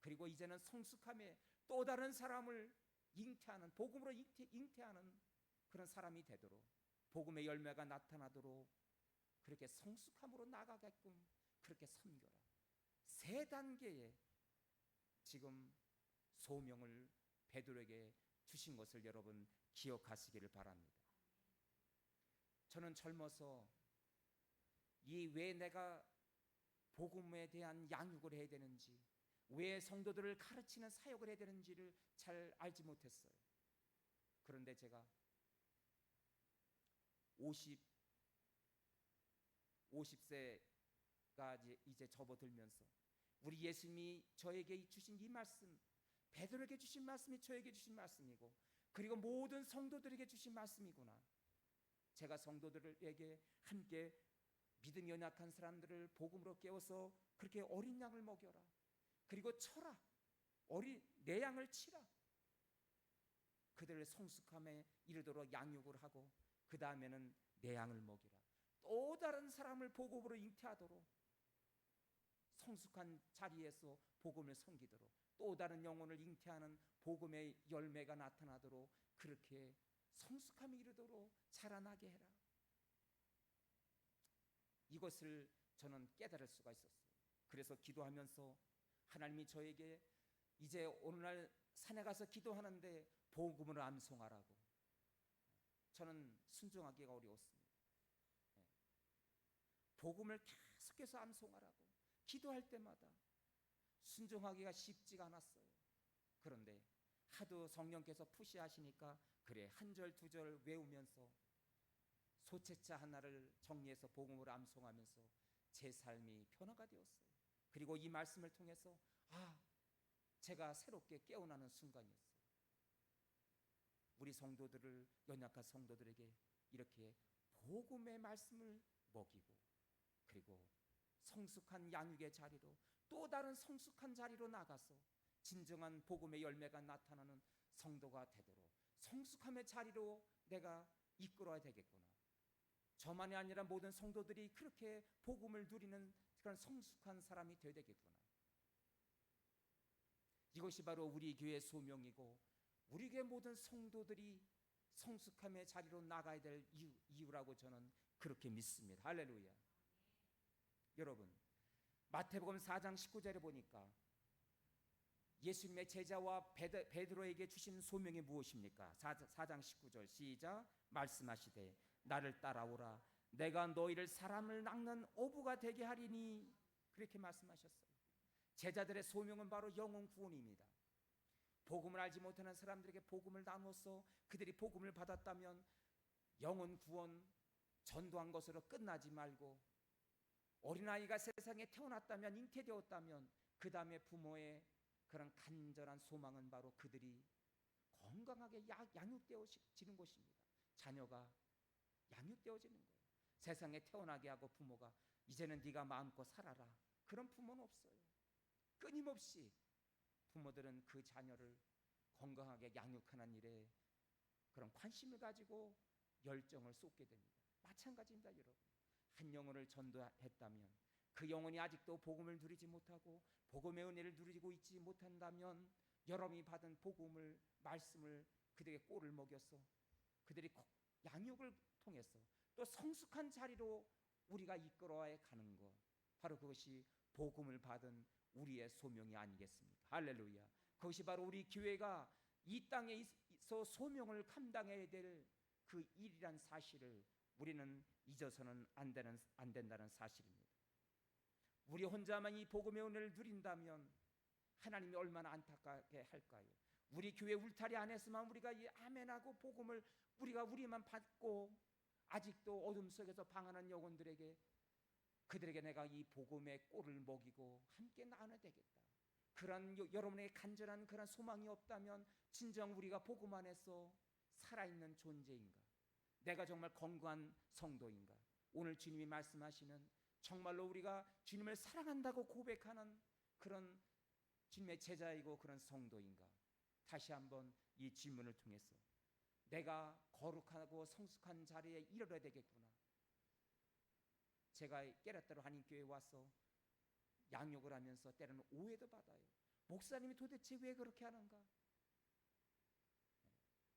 그리고 이제는 성숙함에 또 다른 사람을 잉태하는, 복음으로 잉태하는 그런 사람이 되도록, 복음의 열매가 나타나도록 그렇게 성숙함으로 나아가게끔 그렇게 섬겨라. 세 단계의 지금 소명을 베드로에게 주신 것을 여러분 기억하시기를 바랍니다. 저는 젊어서 왜 내가 복음에 대한 양육을 해야 되는지, 왜 성도들을 가르치는 사역을 해야 되는지를 잘 알지 못했어요. 그런데 제가 50세가 이제 접어들면서 우리 예수님이 저에게 주신 이 말씀, 베드로에게 주신 말씀이 저에게 주신 말씀이고, 그리고 모든 성도들에게 주신 말씀이구나. 제가 성도들에게 함께 믿음 연약한 사람들을 복음으로 깨워서 그렇게 어린 양을 먹여라. 그리고 쳐라. 내 양을 치라. 그들을 성숙함에 이르도록 양육을 하고, 그 다음에는 내 양을 먹이라. 또 다른 사람을 복음으로 잉태하도록, 성숙한 자리에서 복음을 섬기도록, 또 다른 영혼을 잉태하는 복음의 열매가 나타나도록 그렇게 성숙함에 이르도록 자라나게 해라. 이것을 저는 깨달을 수가 있었어요. 그래서 기도하면서 하나님이 저에게 이제 오늘날 산에 가서 기도하는데 복음을 암송하라고, 저는 순종하기가 어려웠습니다. 복음을 계속해서 암송하라고 기도할 때마다 순종하기가 쉽지가 않았어요. 그런데 하도 성령께서 푸시하시니까 그래, 한 절 두 절 외우면서 소채자 하나를 정리해서 복음으로 암송하면서 제 삶이 변화가 되었어요. 그리고 이 말씀을 통해서 제가 새롭게 깨어나는 순간이었어요. 우리 성도들을, 연약한 성도들에게 이렇게 복음의 말씀을 먹이고, 그리고 성숙한 양육의 자리로, 또 다른 성숙한 자리로 나가서 진정한 복음의 열매가 나타나는 성도가 되도록 성숙함의 자리로 내가 이끌어야 되겠구나. 저만이 아니라 모든 성도들이 그렇게 복음을 누리는 그런 성숙한 사람이 되어야 되겠구나. 이것이 바로 우리 교회의 소명이고, 우리 교회 모든 성도들이 성숙함의 자리로 나가야 될 이유라고 저는 그렇게 믿습니다. 할렐루야. 여러분, 마태복음 4장 19절에 보니까 예수님의 제자와 베드로에게 주신 소명이 무엇입니까? 4장 19절 시작. 말씀하시되 나를 따라오라. 내가 너희를 사람을 낚는 어부가 되게 하리니. 그렇게 말씀하셨어요. 제자들의 소명은 바로 영혼 구원입니다. 복음을 알지 못하는 사람들에게 복음을 나눠서 그들이 복음을 받았다면 영혼 구원, 전도한 것으로 끝나지 말고, 어린아이가 세상에 태어났다면, 잉태되었다면 그 다음에 부모의 그런 간절한 소망은 바로 그들이 건강하게 양육되어지는 것입니다. 자녀가 양육되어지는 거예요. 세상에 태어나게 하고 부모가 이제는 네가 마음껏 살아라, 그런 부모는 없어요. 끊임없이 부모들은 그 자녀를 건강하게 양육하는 일에 그런 관심을 가지고 열정을 쏟게 됩니다. 마찬가지입니다, 여러분. 한 영혼을 전도했다면 그 영혼이 아직도 복음을 누리지 못하고 복음의 은혜를 누리고 있지 못한다면 여러분이 받은 복음을, 말씀을 그들에게 꼴을 먹여서 그들이 양육을 통해서 또 성숙한 자리로 우리가 이끌어야 가는 것, 바로 그것이 복음을 받은 우리의 소명이 아니겠습니까? 할렐루야. 그것이 바로 우리 교회가 이 땅에 있어 소명을 감당해야 될 그 일이란 사실을 우리는 잊어서는 안 된다는 사실입니다. 우리 혼자만 이 복음의 은혜를 누린다면 하나님이 얼마나 안타깝게 할까요? 우리 교회 울타리 안에서만 우리가 이 아멘하고 복음을 우리만 받고 아직도 어둠 속에서 방황하는 영혼들에게, 그들에게 내가 이 복음의 꼴을 먹이고 함께 나눠야 되겠다, 그런 여러분의 간절한 그런 소망이 없다면 진정 우리가 복음 안에서 살아있는 존재인가? 내가 정말 건강한 성도인가? 오늘 주님이 말씀하시는 정말로 우리가 주님을 사랑한다고 고백하는 그런 주님의 제자이고 그런 성도인가? 다시 한번 이 질문을 통해서 내가 거룩하고 성숙한 자리에 이르러야 되겠구나. 제가 깨닫대로 한인교회에 와서 양육을 하면서 때로는 오해도 받아요. 목사님이 도대체 왜 그렇게 하는가?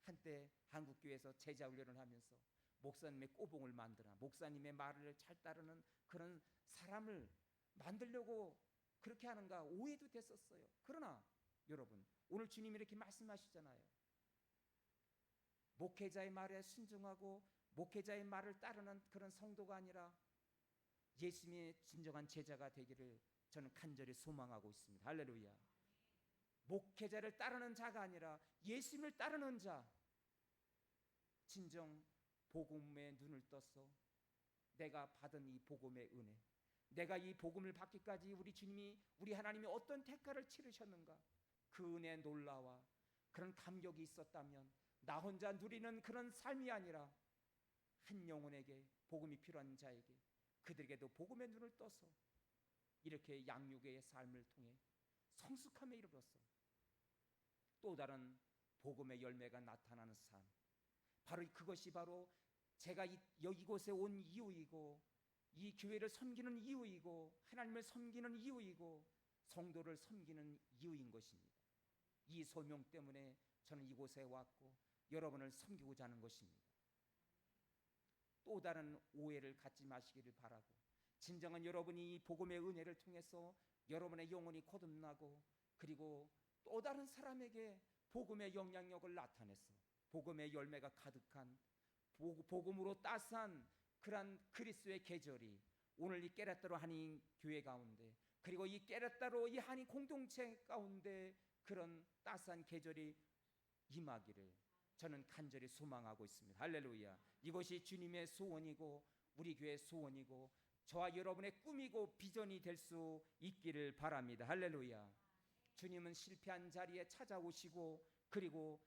한때 한국교회에서 제자훈련을 하면서 목사님의 꼬봉을 만들어 목사님의 말을 잘 따르는 그런 사람을 만들려고 그렇게 하는가 오해도 됐었어요. 그러나 여러분, 오늘 주님이 이렇게 말씀하시잖아요. 목회자의 말에 순종하고 목회자의 말을 따르는 그런 성도가 아니라 예수님의 진정한 제자가 되기를 저는 간절히 소망하고 있습니다. 할렐루야. 목회자를 따르는 자가 아니라 예수님을 따르는 자, 진정 복음에 눈을 떠서 내가 받은 이 복음의 은혜, 내가 이 복음을 받기까지 우리 주님이, 우리 하나님이 어떤 대가를 치르셨는가, 그 은혜의 놀라와 그런 감격이 있었다면 나 혼자 누리는 그런 삶이 아니라 한 영혼에게, 복음이 필요한 자에게, 그들에게도 복음의 눈을 떠서 이렇게 양육의 삶을 통해 성숙함에 이르러서 또 다른 복음의 열매가 나타나는 삶, 바로 그것이 바로 제가 이곳에 온 이유이고 이 교회를 섬기는 이유이고 하나님을 섬기는 이유이고 성도를 섬기는 이유인 것입니다. 이 소명 때문에 저는 이곳에 왔고 여러분을 섬기고자 하는 것입니다. 또 다른 오해를 갖지 마시기를 바라고, 진정한 여러분이 이 복음의 은혜를 통해서 여러분의 영혼이 거듭나고 그리고 또 다른 사람에게 복음의 영향력을 나타내서 복음의 열매가 가득한 복음으로 따스한 그러한 그리스도의 계절이 오늘 이 깨레따로 한인 교회 가운데, 그리고 이 깨레따로 이 한인 공동체 가운데 그런 따스한 계절이 임하기를 저는 간절히 소망하고 있습니다. 할렐루야. 이것이 주님의 소원이고 우리 교회의 소원이고 저와 여러분의 꿈이고 비전이 될 수 있기를 바랍니다. 할렐루야. 주님은 실패한 자리에 찾아오시고 그리고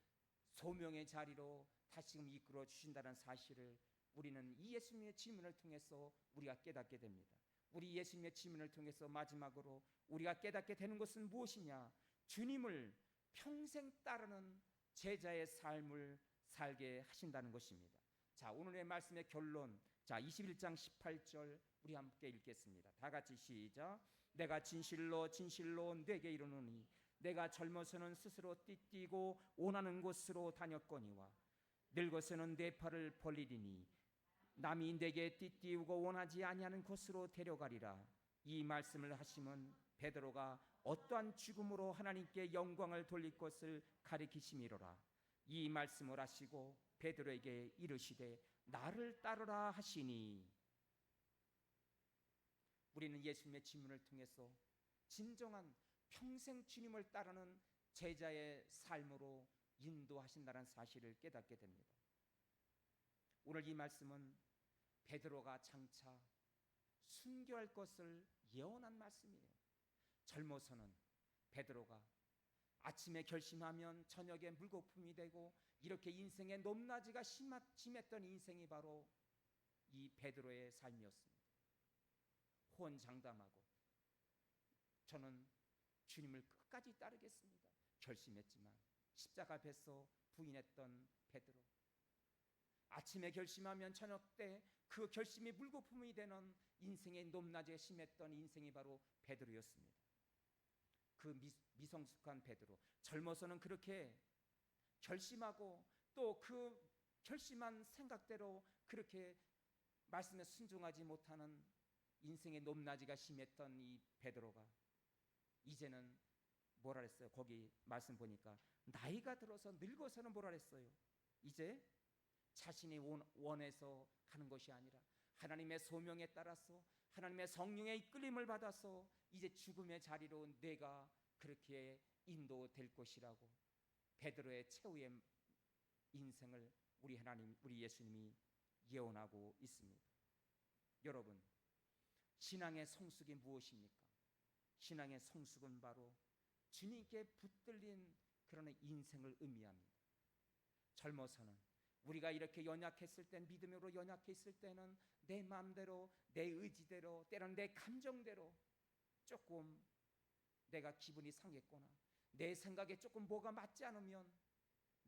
소명의 자리로 다시금 이끌어 주신다는 사실을 우리는 이 예수님의 질문을 통해서 우리가 깨닫게 됩니다. 우리 예수님의 질문을 통해서 마지막으로 우리가 깨닫게 되는 것은 무엇이냐? 주님을 평생 따르는 제자의 삶을 살게 하신다는 것입니다. 자, 오늘의 말씀의 결론, 자 21장 18절 우리 함께 읽겠습니다. 다 같이 시작. 내가 진실로 진실로 네게 이르노니 내가 젊어서는 스스로 띠띠고 원하는 곳으로 다녔거니와 늙어서는 내 팔을 벌리리니 남이 내게 띠띠우고 원하지 아니하는 곳으로 데려가리라. 이 말씀을 하시면 베드로가 어떠한 죽음으로 하나님께 영광을 돌릴 것을 가리키심이로라. 이 말씀을 하시고 베드로에게 이르시되 나를 따르라 하시니, 우리는 예수님의 질문을 통해서 진정한 평생 주님을 따르는 제자의 삶으로 인도하신다는 사실을 깨닫게 됩니다. 오늘 이 말씀은 베드로가 장차 순교할 것을 예언한 말씀이에요. 젊어서는 베드로가 아침에 결심하면 저녁에 물거품이 되고 이렇게 인생의 높낮이가 심했던 인생이 바로 이 베드로의 삶이었습니다. 호언장담하고 저는 주님을 끝까지 따르겠습니다 결심했지만 십자가 앞에서 부인했던 베드로, 아침에 결심하면 저녁 때 그 결심이 물거품이 되는 인생의 높낮이가 심했던 인생이 바로 베드로였습니다. 그 미성숙한 베드로, 젊어서는 그렇게 결심하고 또 그 결심한 생각대로 그렇게 말씀에 순종하지 못하는 인생의 높낮이가 심했던 이 베드로가 이제는 뭐라 했어요? 거기 말씀 보니까 나이가 들어서 늙어서는 뭐라 했어요? 이제 자신이 원해서 하는 것이 아니라 하나님의 소명에 따라서 하나님의 성령의 이끌림을 받아서 이제 죽음의 자리로 내가 그렇게 인도될 것이라고 베드로의 최후의 인생을 우리 하나님, 우리 예수님이 예언하고 있습니다. 여러분, 신앙의 성숙이 무엇입니까? 신앙의 성숙은 바로 주님께 붙들린 그런 인생을 의미합니다. 젊어서는 우리가 이렇게 연약했을 때, 믿음으로 연약했을 때는 내 마음대로, 내 의지대로, 때로는 내 감정대로 조금 내가 기분이 상했거나 내 생각에 조금 뭐가 맞지 않으면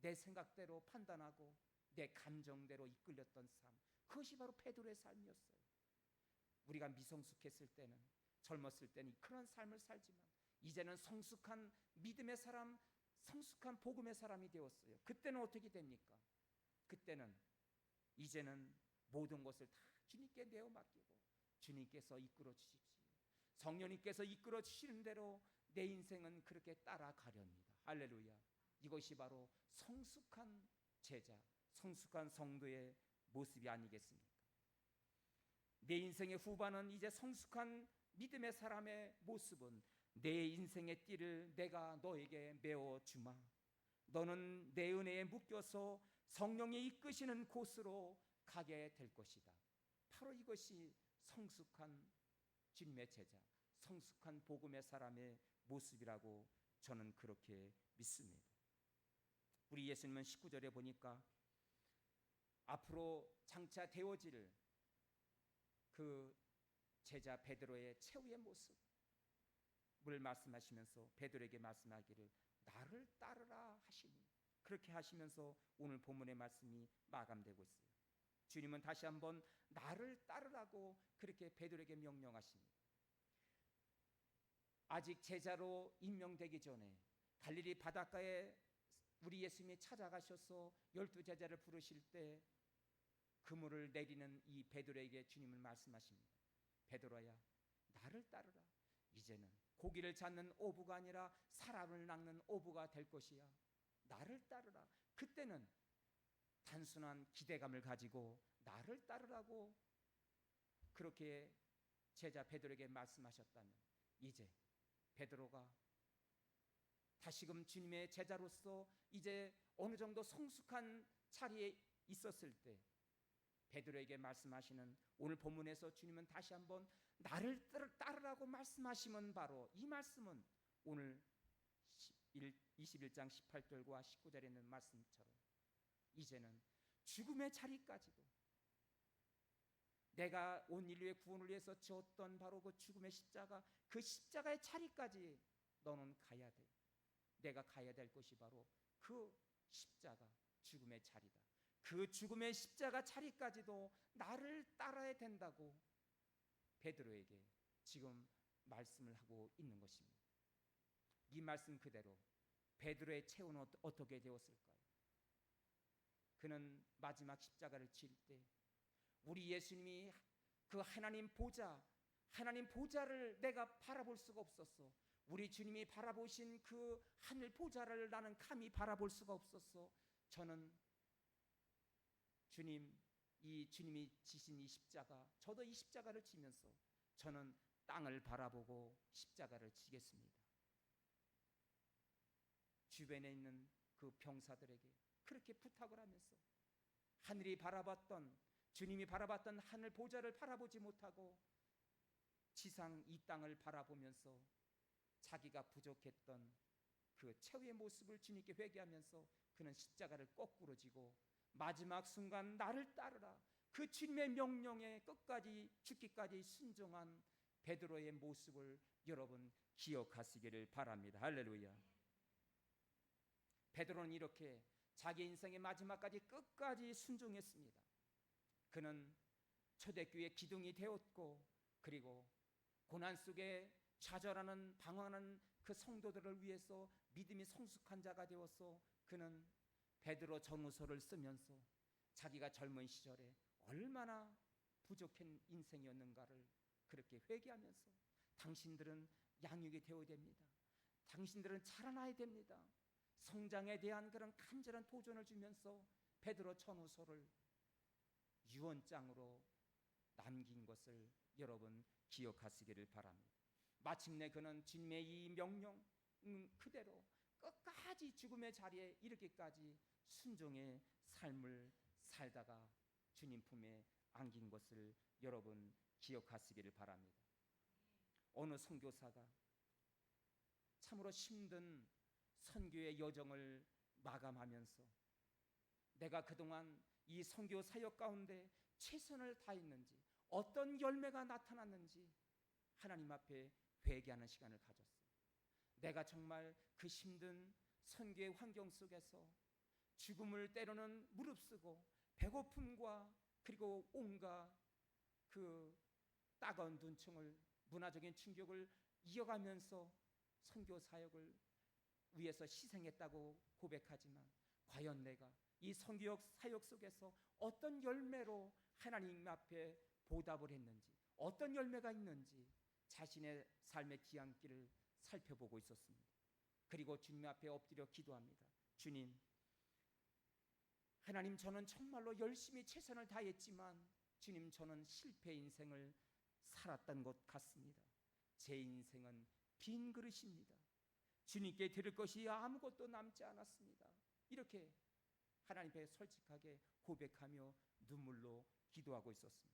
내 생각대로 판단하고 내 감정대로 이끌렸던 삶, 그것이 바로 베드로의 삶이었어요. 우리가 미성숙했을 때는, 젊었을 때는 그런 삶을 살지만 이제는 성숙한 믿음의 사람, 성숙한 복음의 사람이 되었어요. 그때는 어떻게 됩니까? 그때는 이제는 모든 것을 다 주님께 내어 맡기고 주님께서 이끌어 주십시오. 성령님께서 이끌어 주시는 대로 내 인생은 그렇게 따라가렵니다. 할렐루야. 이것이 바로 성숙한 제자, 성숙한 성도의 모습이 아니겠습니까? 내 인생의 후반은 이제 성숙한 믿음의 사람의 모습은 내 인생의 띠를 내가 너에게 메워 주마. 너는 내 은혜에 묶여서 성령이 이끄시는 곳으로 가게 될 것이다. 바로 이것이 성숙한 주님의 제자, 성숙한 복음의 사람의 모습이라고 저는 그렇게 믿습니다. 우리 예수님은 19절에 보니까 앞으로 장차 되어질 그 제자 베드로의 최후의 모습을 말씀하시면서 베드로에게 말씀하기를 나를 따르라 하시니, 그렇게 하시면서 오늘 본문의 말씀이 마감되고 있어요. 주님은 다시 한번 나를 따르라고 그렇게 베드로에게 명령하십니다. 아직 제자로 임명되기 전에 갈릴리 바닷가에 우리 예수님이 찾아가셔서 12제자를 부르실 때 그물을 내리는 이 베드로에게 주님은 말씀하십니다. 베드로야, 나를 따르라. 이제는 고기를 잡는 어부가 아니라 사람을 낚는 어부가 될 것이야. 나를 따르라. 그때는 단순한 기대감을 가지고 나를 따르라고 그렇게 제자 베드로에게 말씀하셨다면 이제 베드로가 다시금 주님의 제자로서 이제 어느 정도 성숙한 자리에 있었을 때 베드로에게 말씀하시는 오늘 본문에서 주님은 다시 한번 나를 따르라고 말씀하시면 바로 이 말씀은 오늘 21장 18절과 19절에 있는 말씀처럼 이제는 죽음의 자리까지도 내가 온 인류의 구원을 위해서 지었던 바로 그 죽음의 십자가, 그 십자가의 자리까지 너는 가야 돼. 내가 가야 될 것이 바로 그 십자가, 죽음의 자리다. 그 죽음의 십자가 자리까지도 나를 따라야 된다고 베드로에게 지금 말씀을 하고 있는 것입니다. 이 말씀 그대로 베드로의 최후는 어떻게 되었을까요? 그는 마지막 십자가를 칠 때 우리 예수님이 그 하나님 보좌를 내가 바라볼 수가 없었어. 우리 주님이 바라보신 그 하늘 보좌를 나는 감히 바라볼 수가 없었어. 저는 주님이 지신 이 십자가, 저도 이 십자가를 지면서 저는 땅을 바라보고 십자가를 지겠습니다. 주변에 있는 그 병사들에게 그렇게 부탁을 하면서 하늘이 바라봤던, 주님이 바라봤던 하늘 보좌를 바라보지 못하고 지상 이 땅을 바라보면서 자기가 부족했던 그 최후의 모습을 주님께 회개하면서 그는 십자가를 거꾸로 지고 마지막 순간 나를 따르라, 그 주님의 명령에 끝까지 죽기까지 순종한 베드로의 모습을 여러분 기억하시기를 바랍니다. 할렐루야. 베드로는 이렇게 자기 인생의 마지막까지 끝까지 순종했습니다. 그는 초대교회의 기둥이 되었고, 그리고 고난 속에 좌절하는 방황하는 그 성도들을 위해서 믿음이 성숙한 자가 되어서 그는 베드로 전후서를 쓰면서 자기가 젊은 시절에 얼마나 부족한 인생이었는가를 그렇게 회개하면서 당신들은 양육이 되어야 됩니다. 당신들은 자라나야 됩니다. 성장에 대한 그런 간절한 도전을 주면서 베드로 전후서를 유언장으로 남긴 것을 여러분 기억하시기를 바랍니다. 마침내 그는 주님의 이 명령 그대로 끝까지 죽음의 자리에 이르기까지 순종의 삶을 살다가 주님 품에 안긴 것을 여러분 기억하시기를 바랍니다. 어느 선교사가 참으로 힘든 선교의 여정을 마감하면서 내가 그동안 이 선교 사역 가운데 최선을 다했는지 어떤 열매가 나타났는지 하나님 앞에 회개하는 시간을 가졌어요. 내가 정말 그 힘든 선교의 환경 속에서 죽음을 때로는 무릅쓰고 배고픔과 그리고 온갖 그 따가운 눈총을 문화적인 충격을 이어가면서 선교 사역을 위해서 희생했다고 고백하지만 과연 내가 이 선교 사역 속에서 어떤 열매로 하나님 앞에 보답을 했는지 어떤 열매가 있는지 자신의 삶의 기한길을 살펴보고 있었습니다. 그리고 주님 앞에 엎드려 기도합니다. 주님, 하나님, 저는 정말로 열심히 최선을 다했지만 주님, 저는 실패 인생을 살았던 것 같습니다. 제 인생은 빈 그릇입니다. 주님께 드릴 것이 아무것도 남지 않았습니다. 이렇게 하나님 앞에 솔직하게 고백하며 눈물로 기도하고 있었습니다.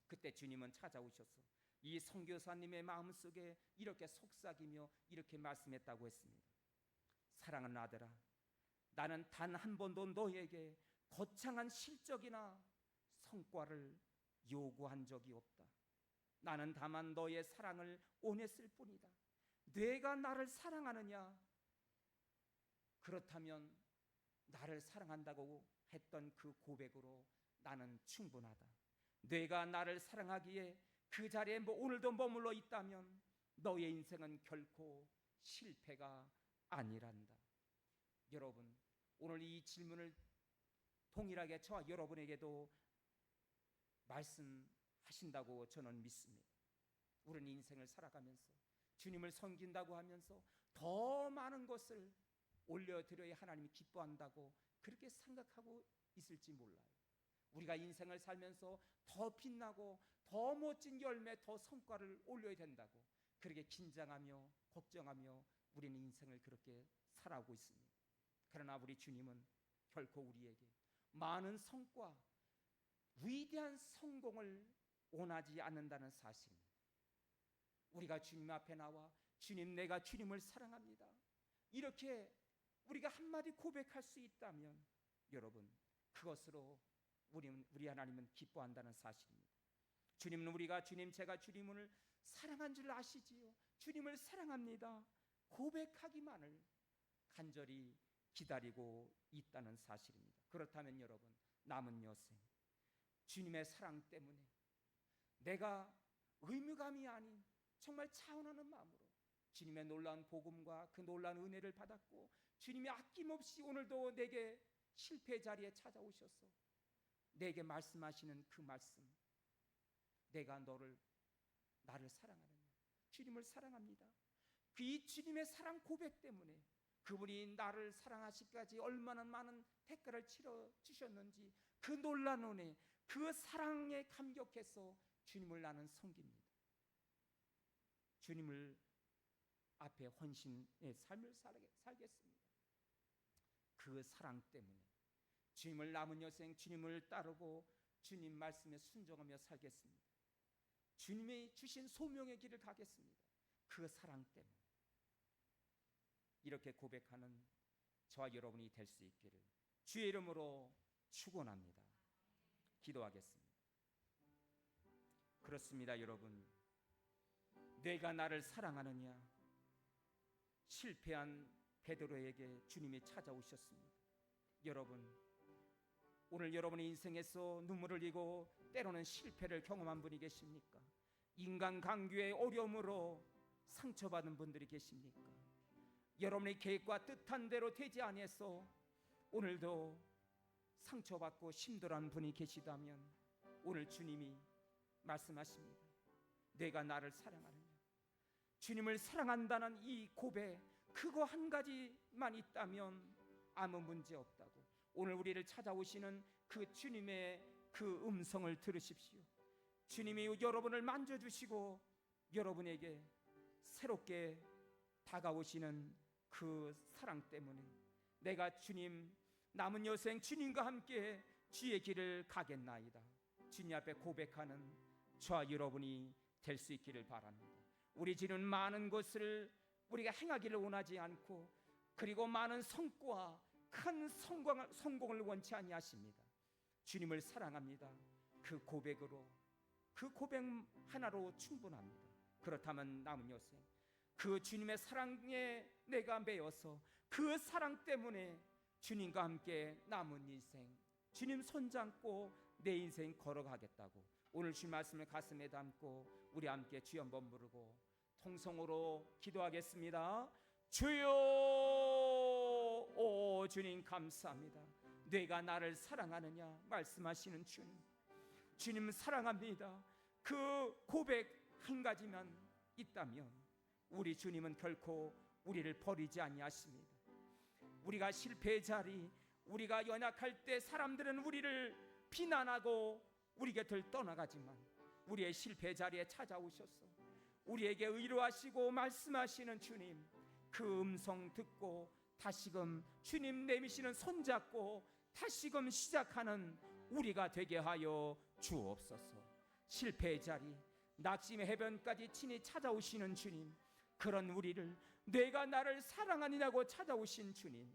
그때 주님은 찾아오셔서 이 선교사님의 마음속에 이렇게 속삭이며 이렇게 말씀했다고 했습니다. 사랑하는 아들아, 나는 단 한 번도 너에게 거창한 실적이나 성과를 요구한 적이 없다. 나는 다만 너의 사랑을 원했을 뿐이다. 내가 나를 사랑하느냐? 그렇다면 나를 사랑한다고 했던 그 고백으로 나는 충분하다. 내가 나를 사랑하기에 그 자리에 오늘도 머물러 있다면 너의 인생은 결코 실패가 아니란다. 여러분, 오늘 이 질문을 동일하게 저와 여러분에게도 말씀하신다고 저는 믿습니다. 우리는 인생을 살아가면서 주님을 섬긴다고 하면서 더 많은 것을 올려드려야 하나님이 기뻐한다고 그렇게 생각하고 있을지 몰라요. 우리가 인생을 살면서 더 빛나고 더 멋진 열매, 더 성과를 올려야 된다고 그렇게 긴장하며 걱정하며 우리는 인생을 그렇게 살아오고 있습니다. 그러나 우리 주님은 결코 우리에게 많은 성과, 위대한 성공을 원하지 않는다는 사실입니다. 우리가 주님 앞에 나와 주님, 내가 주님을 사랑합니다, 이렇게 우리가 한마디 고백할 수 있다면 여러분, 그것으로 우리 하나님은 기뻐한다는 사실입니다. 주님은 우리가 주님, 제가 주님을 사랑한 줄 아시지요? 주님을 사랑합니다 고백하기만을 간절히 기다리고 있다는 사실입니다. 그렇다면 여러분, 남은 여생 주님의 사랑 때문에 내가 의무감이 아닌 정말 차원하는 마음으로 주님의 놀라운 복음과 그 놀라운 은혜를 받았고 주님이 아낌없이 오늘도 내게 실패 자리에 찾아오셔서 내게 말씀하시는 그 말씀, 내가 나를 사랑하느냐? 주님을 사랑합니다. 그 이 주님의 사랑 고백 때문에 그분이 나를 사랑하시기까지 얼마나 많은 대가를 치러 주셨는지 그 놀라운 은혜, 그 사랑에 감격해서 주님을 나는 섬깁니다. 주님을 앞에 헌신의 삶을 살겠습니다. 그 사랑 때문에 주님을 남은 여생 주님을 따르고 주님 말씀에 순종하며 살겠습니다. 주님이 주신 소명의 길을 가겠습니다. 그 사랑 때문에. 이렇게 고백하는 저와 여러분이 될 수 있기를 주의 이름으로 축원합니다. 기도하겠습니다. 그렇습니다, 여러분. 내가 나를 사랑하느냐? 실패한 베드로에게 주님이 찾아오셨습니다. 여러분, 오늘 여러분의 인생에서 눈물을 흘리고 때로는 실패를 경험한 분이 계십니까? 인간 관계의 어려움으로 상처받은 분들이 계십니까? 여러분의 계획과 뜻한 대로 되지 아니해서 오늘도 상처받고 힘들어하는 분이 계시다면 오늘 주님이 말씀하십니다. 내가 나를 사랑하느냐? 주님을 사랑한다는 이 고백, 그거 한 가지만 있다면 아무 문제 없다고. 오늘 우리를 찾아오시는 그 주님의 그 음성을 들으십시오. 주님이 여러분을 만져주시고 여러분에게 새롭게 다가오시는 그 사랑 때문에 내가 주님, 남은 여생 주님과 함께 주의 길을 가겠나이다. 주님 앞에 고백하는 저와 여러분이 될 수 있기를 바랍니다. 우리 주님은 많은 것을 우리가 행하기를 원하지 않고, 그리고 많은 성과, 큰 성공을 원치 아니하십니다. 주님을 사랑합니다. 그 고백으로, 그 고백 하나로 충분합니다. 그렇다면 남은 여생 그 주님의 사랑에 내가 매여서 그 사랑 때문에 주님과 함께 남은 인생 주님 손잡고 내 인생 걸어가겠다고. 오늘 주님 말씀을 가슴에 담고 우리 함께 주여 한번 부르고 통성으로 기도하겠습니다. 주여, 오 주님 감사합니다. 내가 나를 사랑하느냐 말씀하시는 주님, 주님 사랑합니다. 그 고백 한 가지만 있다면 우리 주님은 결코 우리를 버리지 아니하십니다. 우리가 실패의 자리, 우리가 연약할 때 사람들은 우리를 비난하고 우리 곁을 떠나가지만 우리의 실패 자리에 찾아오셔서 우리에게 위로하시고 말씀하시는 주님, 그 음성 듣고 다시금 주님 내미시는 손잡고 다시금 시작하는 우리가 되게 하여 주옵소서. 실패의 자리, 낙심의 해변까지 친히 찾아오시는 주님, 그런 우리를 내가 나를 사랑하느냐고 찾아오신 주님,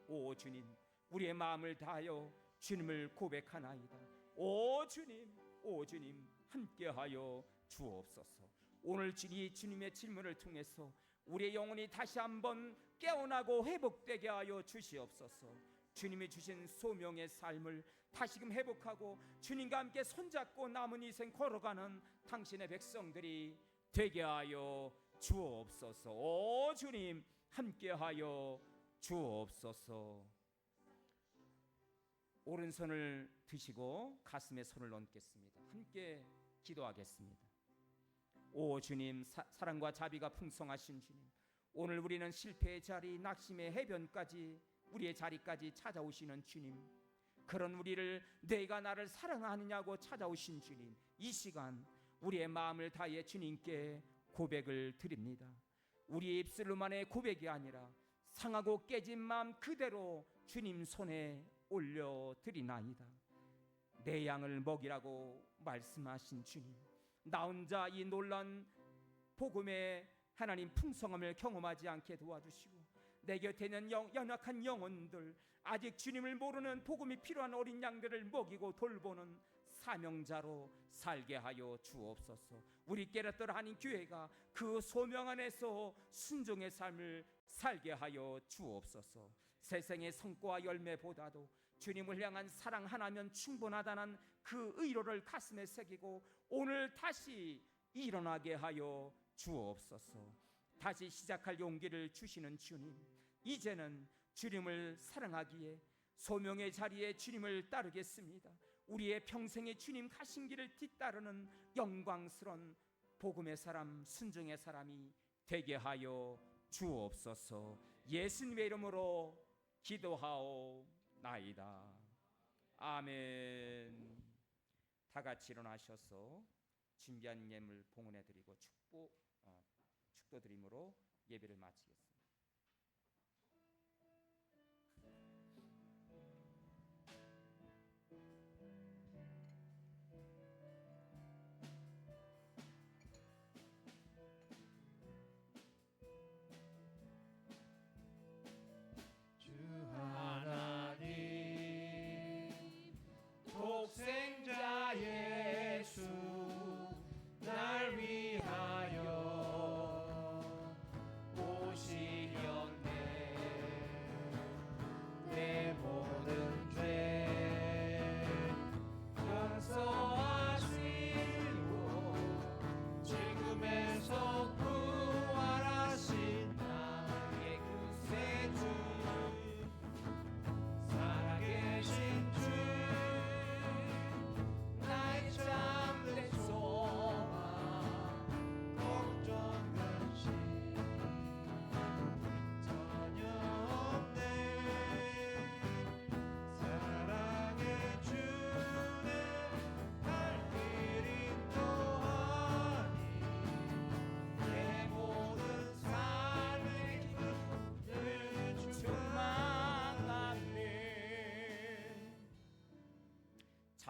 오 주님, 우리의 마음을 다하여 주님을 고백하나이다. 오 주님 함께하여 주옵소서. 오늘 이 주님의 질문을 통해서 우리의 영혼이 다시 한번 깨어나고 회복되게 하여 주시옵소서. 주님이 주신 소명의 삶을 다시금 회복하고 주님과 함께 손잡고 남은 인생 걸어가는 당신의 백성들이 되게 하여 주옵소서. 오 주님 함께하여 주옵소서. 오른손을 드시고 가슴에 손을 얹겠습니다. 함께 기도하겠습니다. 오 주님, 사랑과 자비가 풍성하신 주님, 오늘 우리는 실패의 자리, 낙심의 해변까지 우리의 자리까지 찾아오시는 주님, 그런 우리를 내가 나를 사랑하느냐고 찾아오신 주님, 이 시간 우리의 마음을 다해 주님께 고백을 드립니다. 우리의 입술로만의 고백이 아니라 상하고 깨진 마음 그대로 주님 손에 올려드리나이다. 내 양을 먹이라고 말씀하신 주님, 나 혼자 이 놀란 복음의 하나님 풍성함을 경험하지 않게 도와주시고 내 곁에 있는 연약한 영혼들, 아직 주님을 모르는 복음이 필요한 어린 양들을 먹이고 돌보는 사명자로 살게 하여 주옵소서. 우리 깨닫던 하나님 교회가 그 소명 안에서 순종의 삶을 살게 하여 주옵소서. 세상의 성과와 열매보다도 주님을 향한 사랑 하나면 충분하다는 그 의로를 가슴에 새기고 오늘 다시 일어나게 하여 주옵소서. 다시 시작할 용기를 주시는 주님, 이제는 주님을 사랑하기에 소명의 자리에 주님을 따르겠습니다. 우리의 평생의 주님 가신 길을 뒤따르는 영광스러운 복음의 사람, 순종의 사람이 되게 하여 주옵소서. 예수님의 이름으로 기도하오나이다. 아멘. 다 같이 일어나셔서 준비한 예물 봉헌해 드리고 축도드림으로 예배를 마치겠습니다. 주 하나님 독생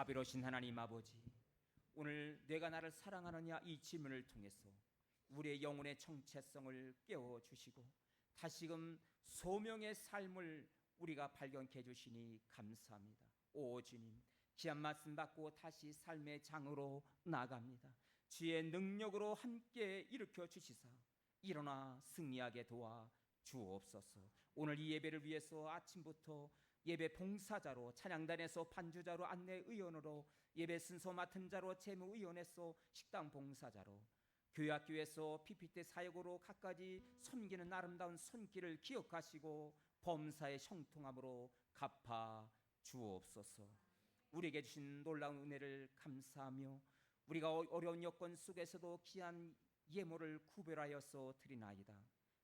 자비로우신 하나님 아버지, 오늘 내가 나를 사랑하느냐 이 질문을 통해서 우리의 영혼의 정체성을 깨워주시고 다시금 소명의 삶을 우리가 발견케 해주시니 감사합니다. 오 주님, 귀한 말씀 받고 다시 삶의 장으로 나갑니다. 주의 능력으로 함께 일으켜 주시사 일어나 승리하게 도와 주옵소서. 오늘 이 예배를 위해서 아침부터 예배 봉사자로, 찬양단에서 반주자로, 안내의원으로, 예배 순서 맡은 자로, 재무의원에서 식당 봉사자로, 교회학교에서 PPT 사역으로 각가지 섬기는 아름다운 손길을 기억하시고 범사의 형통함으로 갚아 주옵소서. 우리에게 주신 놀라운 은혜를 감사하며 우리가 어려운 여건 속에서도 귀한 예물을 구별하여서 드리나이다.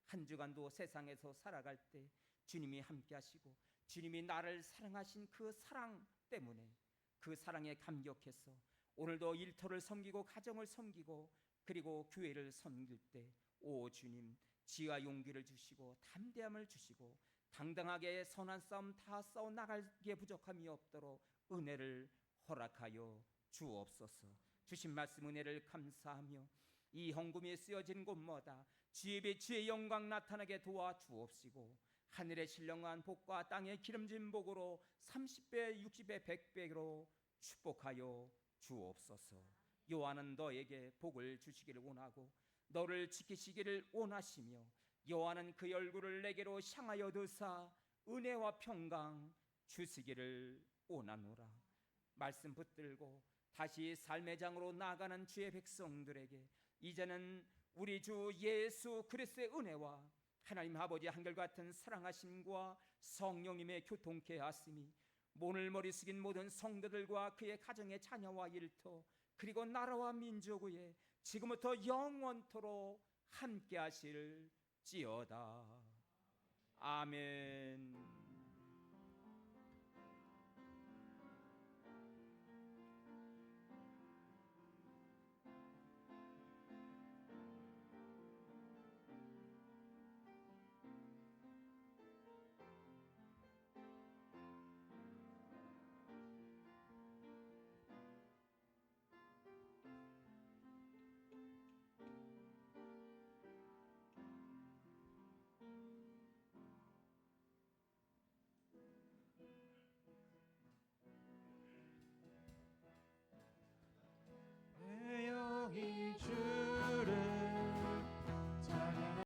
한 주간도 세상에서 살아갈 때 주님이 함께 하시고 주님이 나를 사랑하신 그 사랑 때문에 그 사랑에 감격해서 오늘도 일터를 섬기고 가정을 섬기고 그리고 교회를 섬길 때 오 주님, 지혜와 용기를 주시고 담대함을 주시고 당당하게 선한 싸움 다 싸워 나가기에 부족함이 없도록 은혜를 허락하여 주옵소서. 주신 말씀 은혜를 감사하며 이 헌금이 쓰여진 곳마다 주의 영광 나타나게 도와 주옵시고 하늘의 신령한 복과 땅의 기름진 복으로 30배, 60배, 100배로 축복하여 주옵소서. 여호와는 너에게 복을 주시기를 원하고 너를 지키시기를 원하시며 여호와는 그의 얼굴을 내게로 향하여 드사 은혜와 평강 주시기를 원하노라. 말씀 붙들고 다시 삶의 장으로 나아가는 주의 백성들에게 이제는 우리 주 예수 그리스도의 은혜와 하나님 아버지 한결같은 사랑하심과 성령님의 교통케 하심이 오늘 머리 숙인 모든 성도들과 그의 가정의 자녀와 일터 그리고 나라와 민족 위에 지금부터 영원토록 함께 하실지어다. 아멘.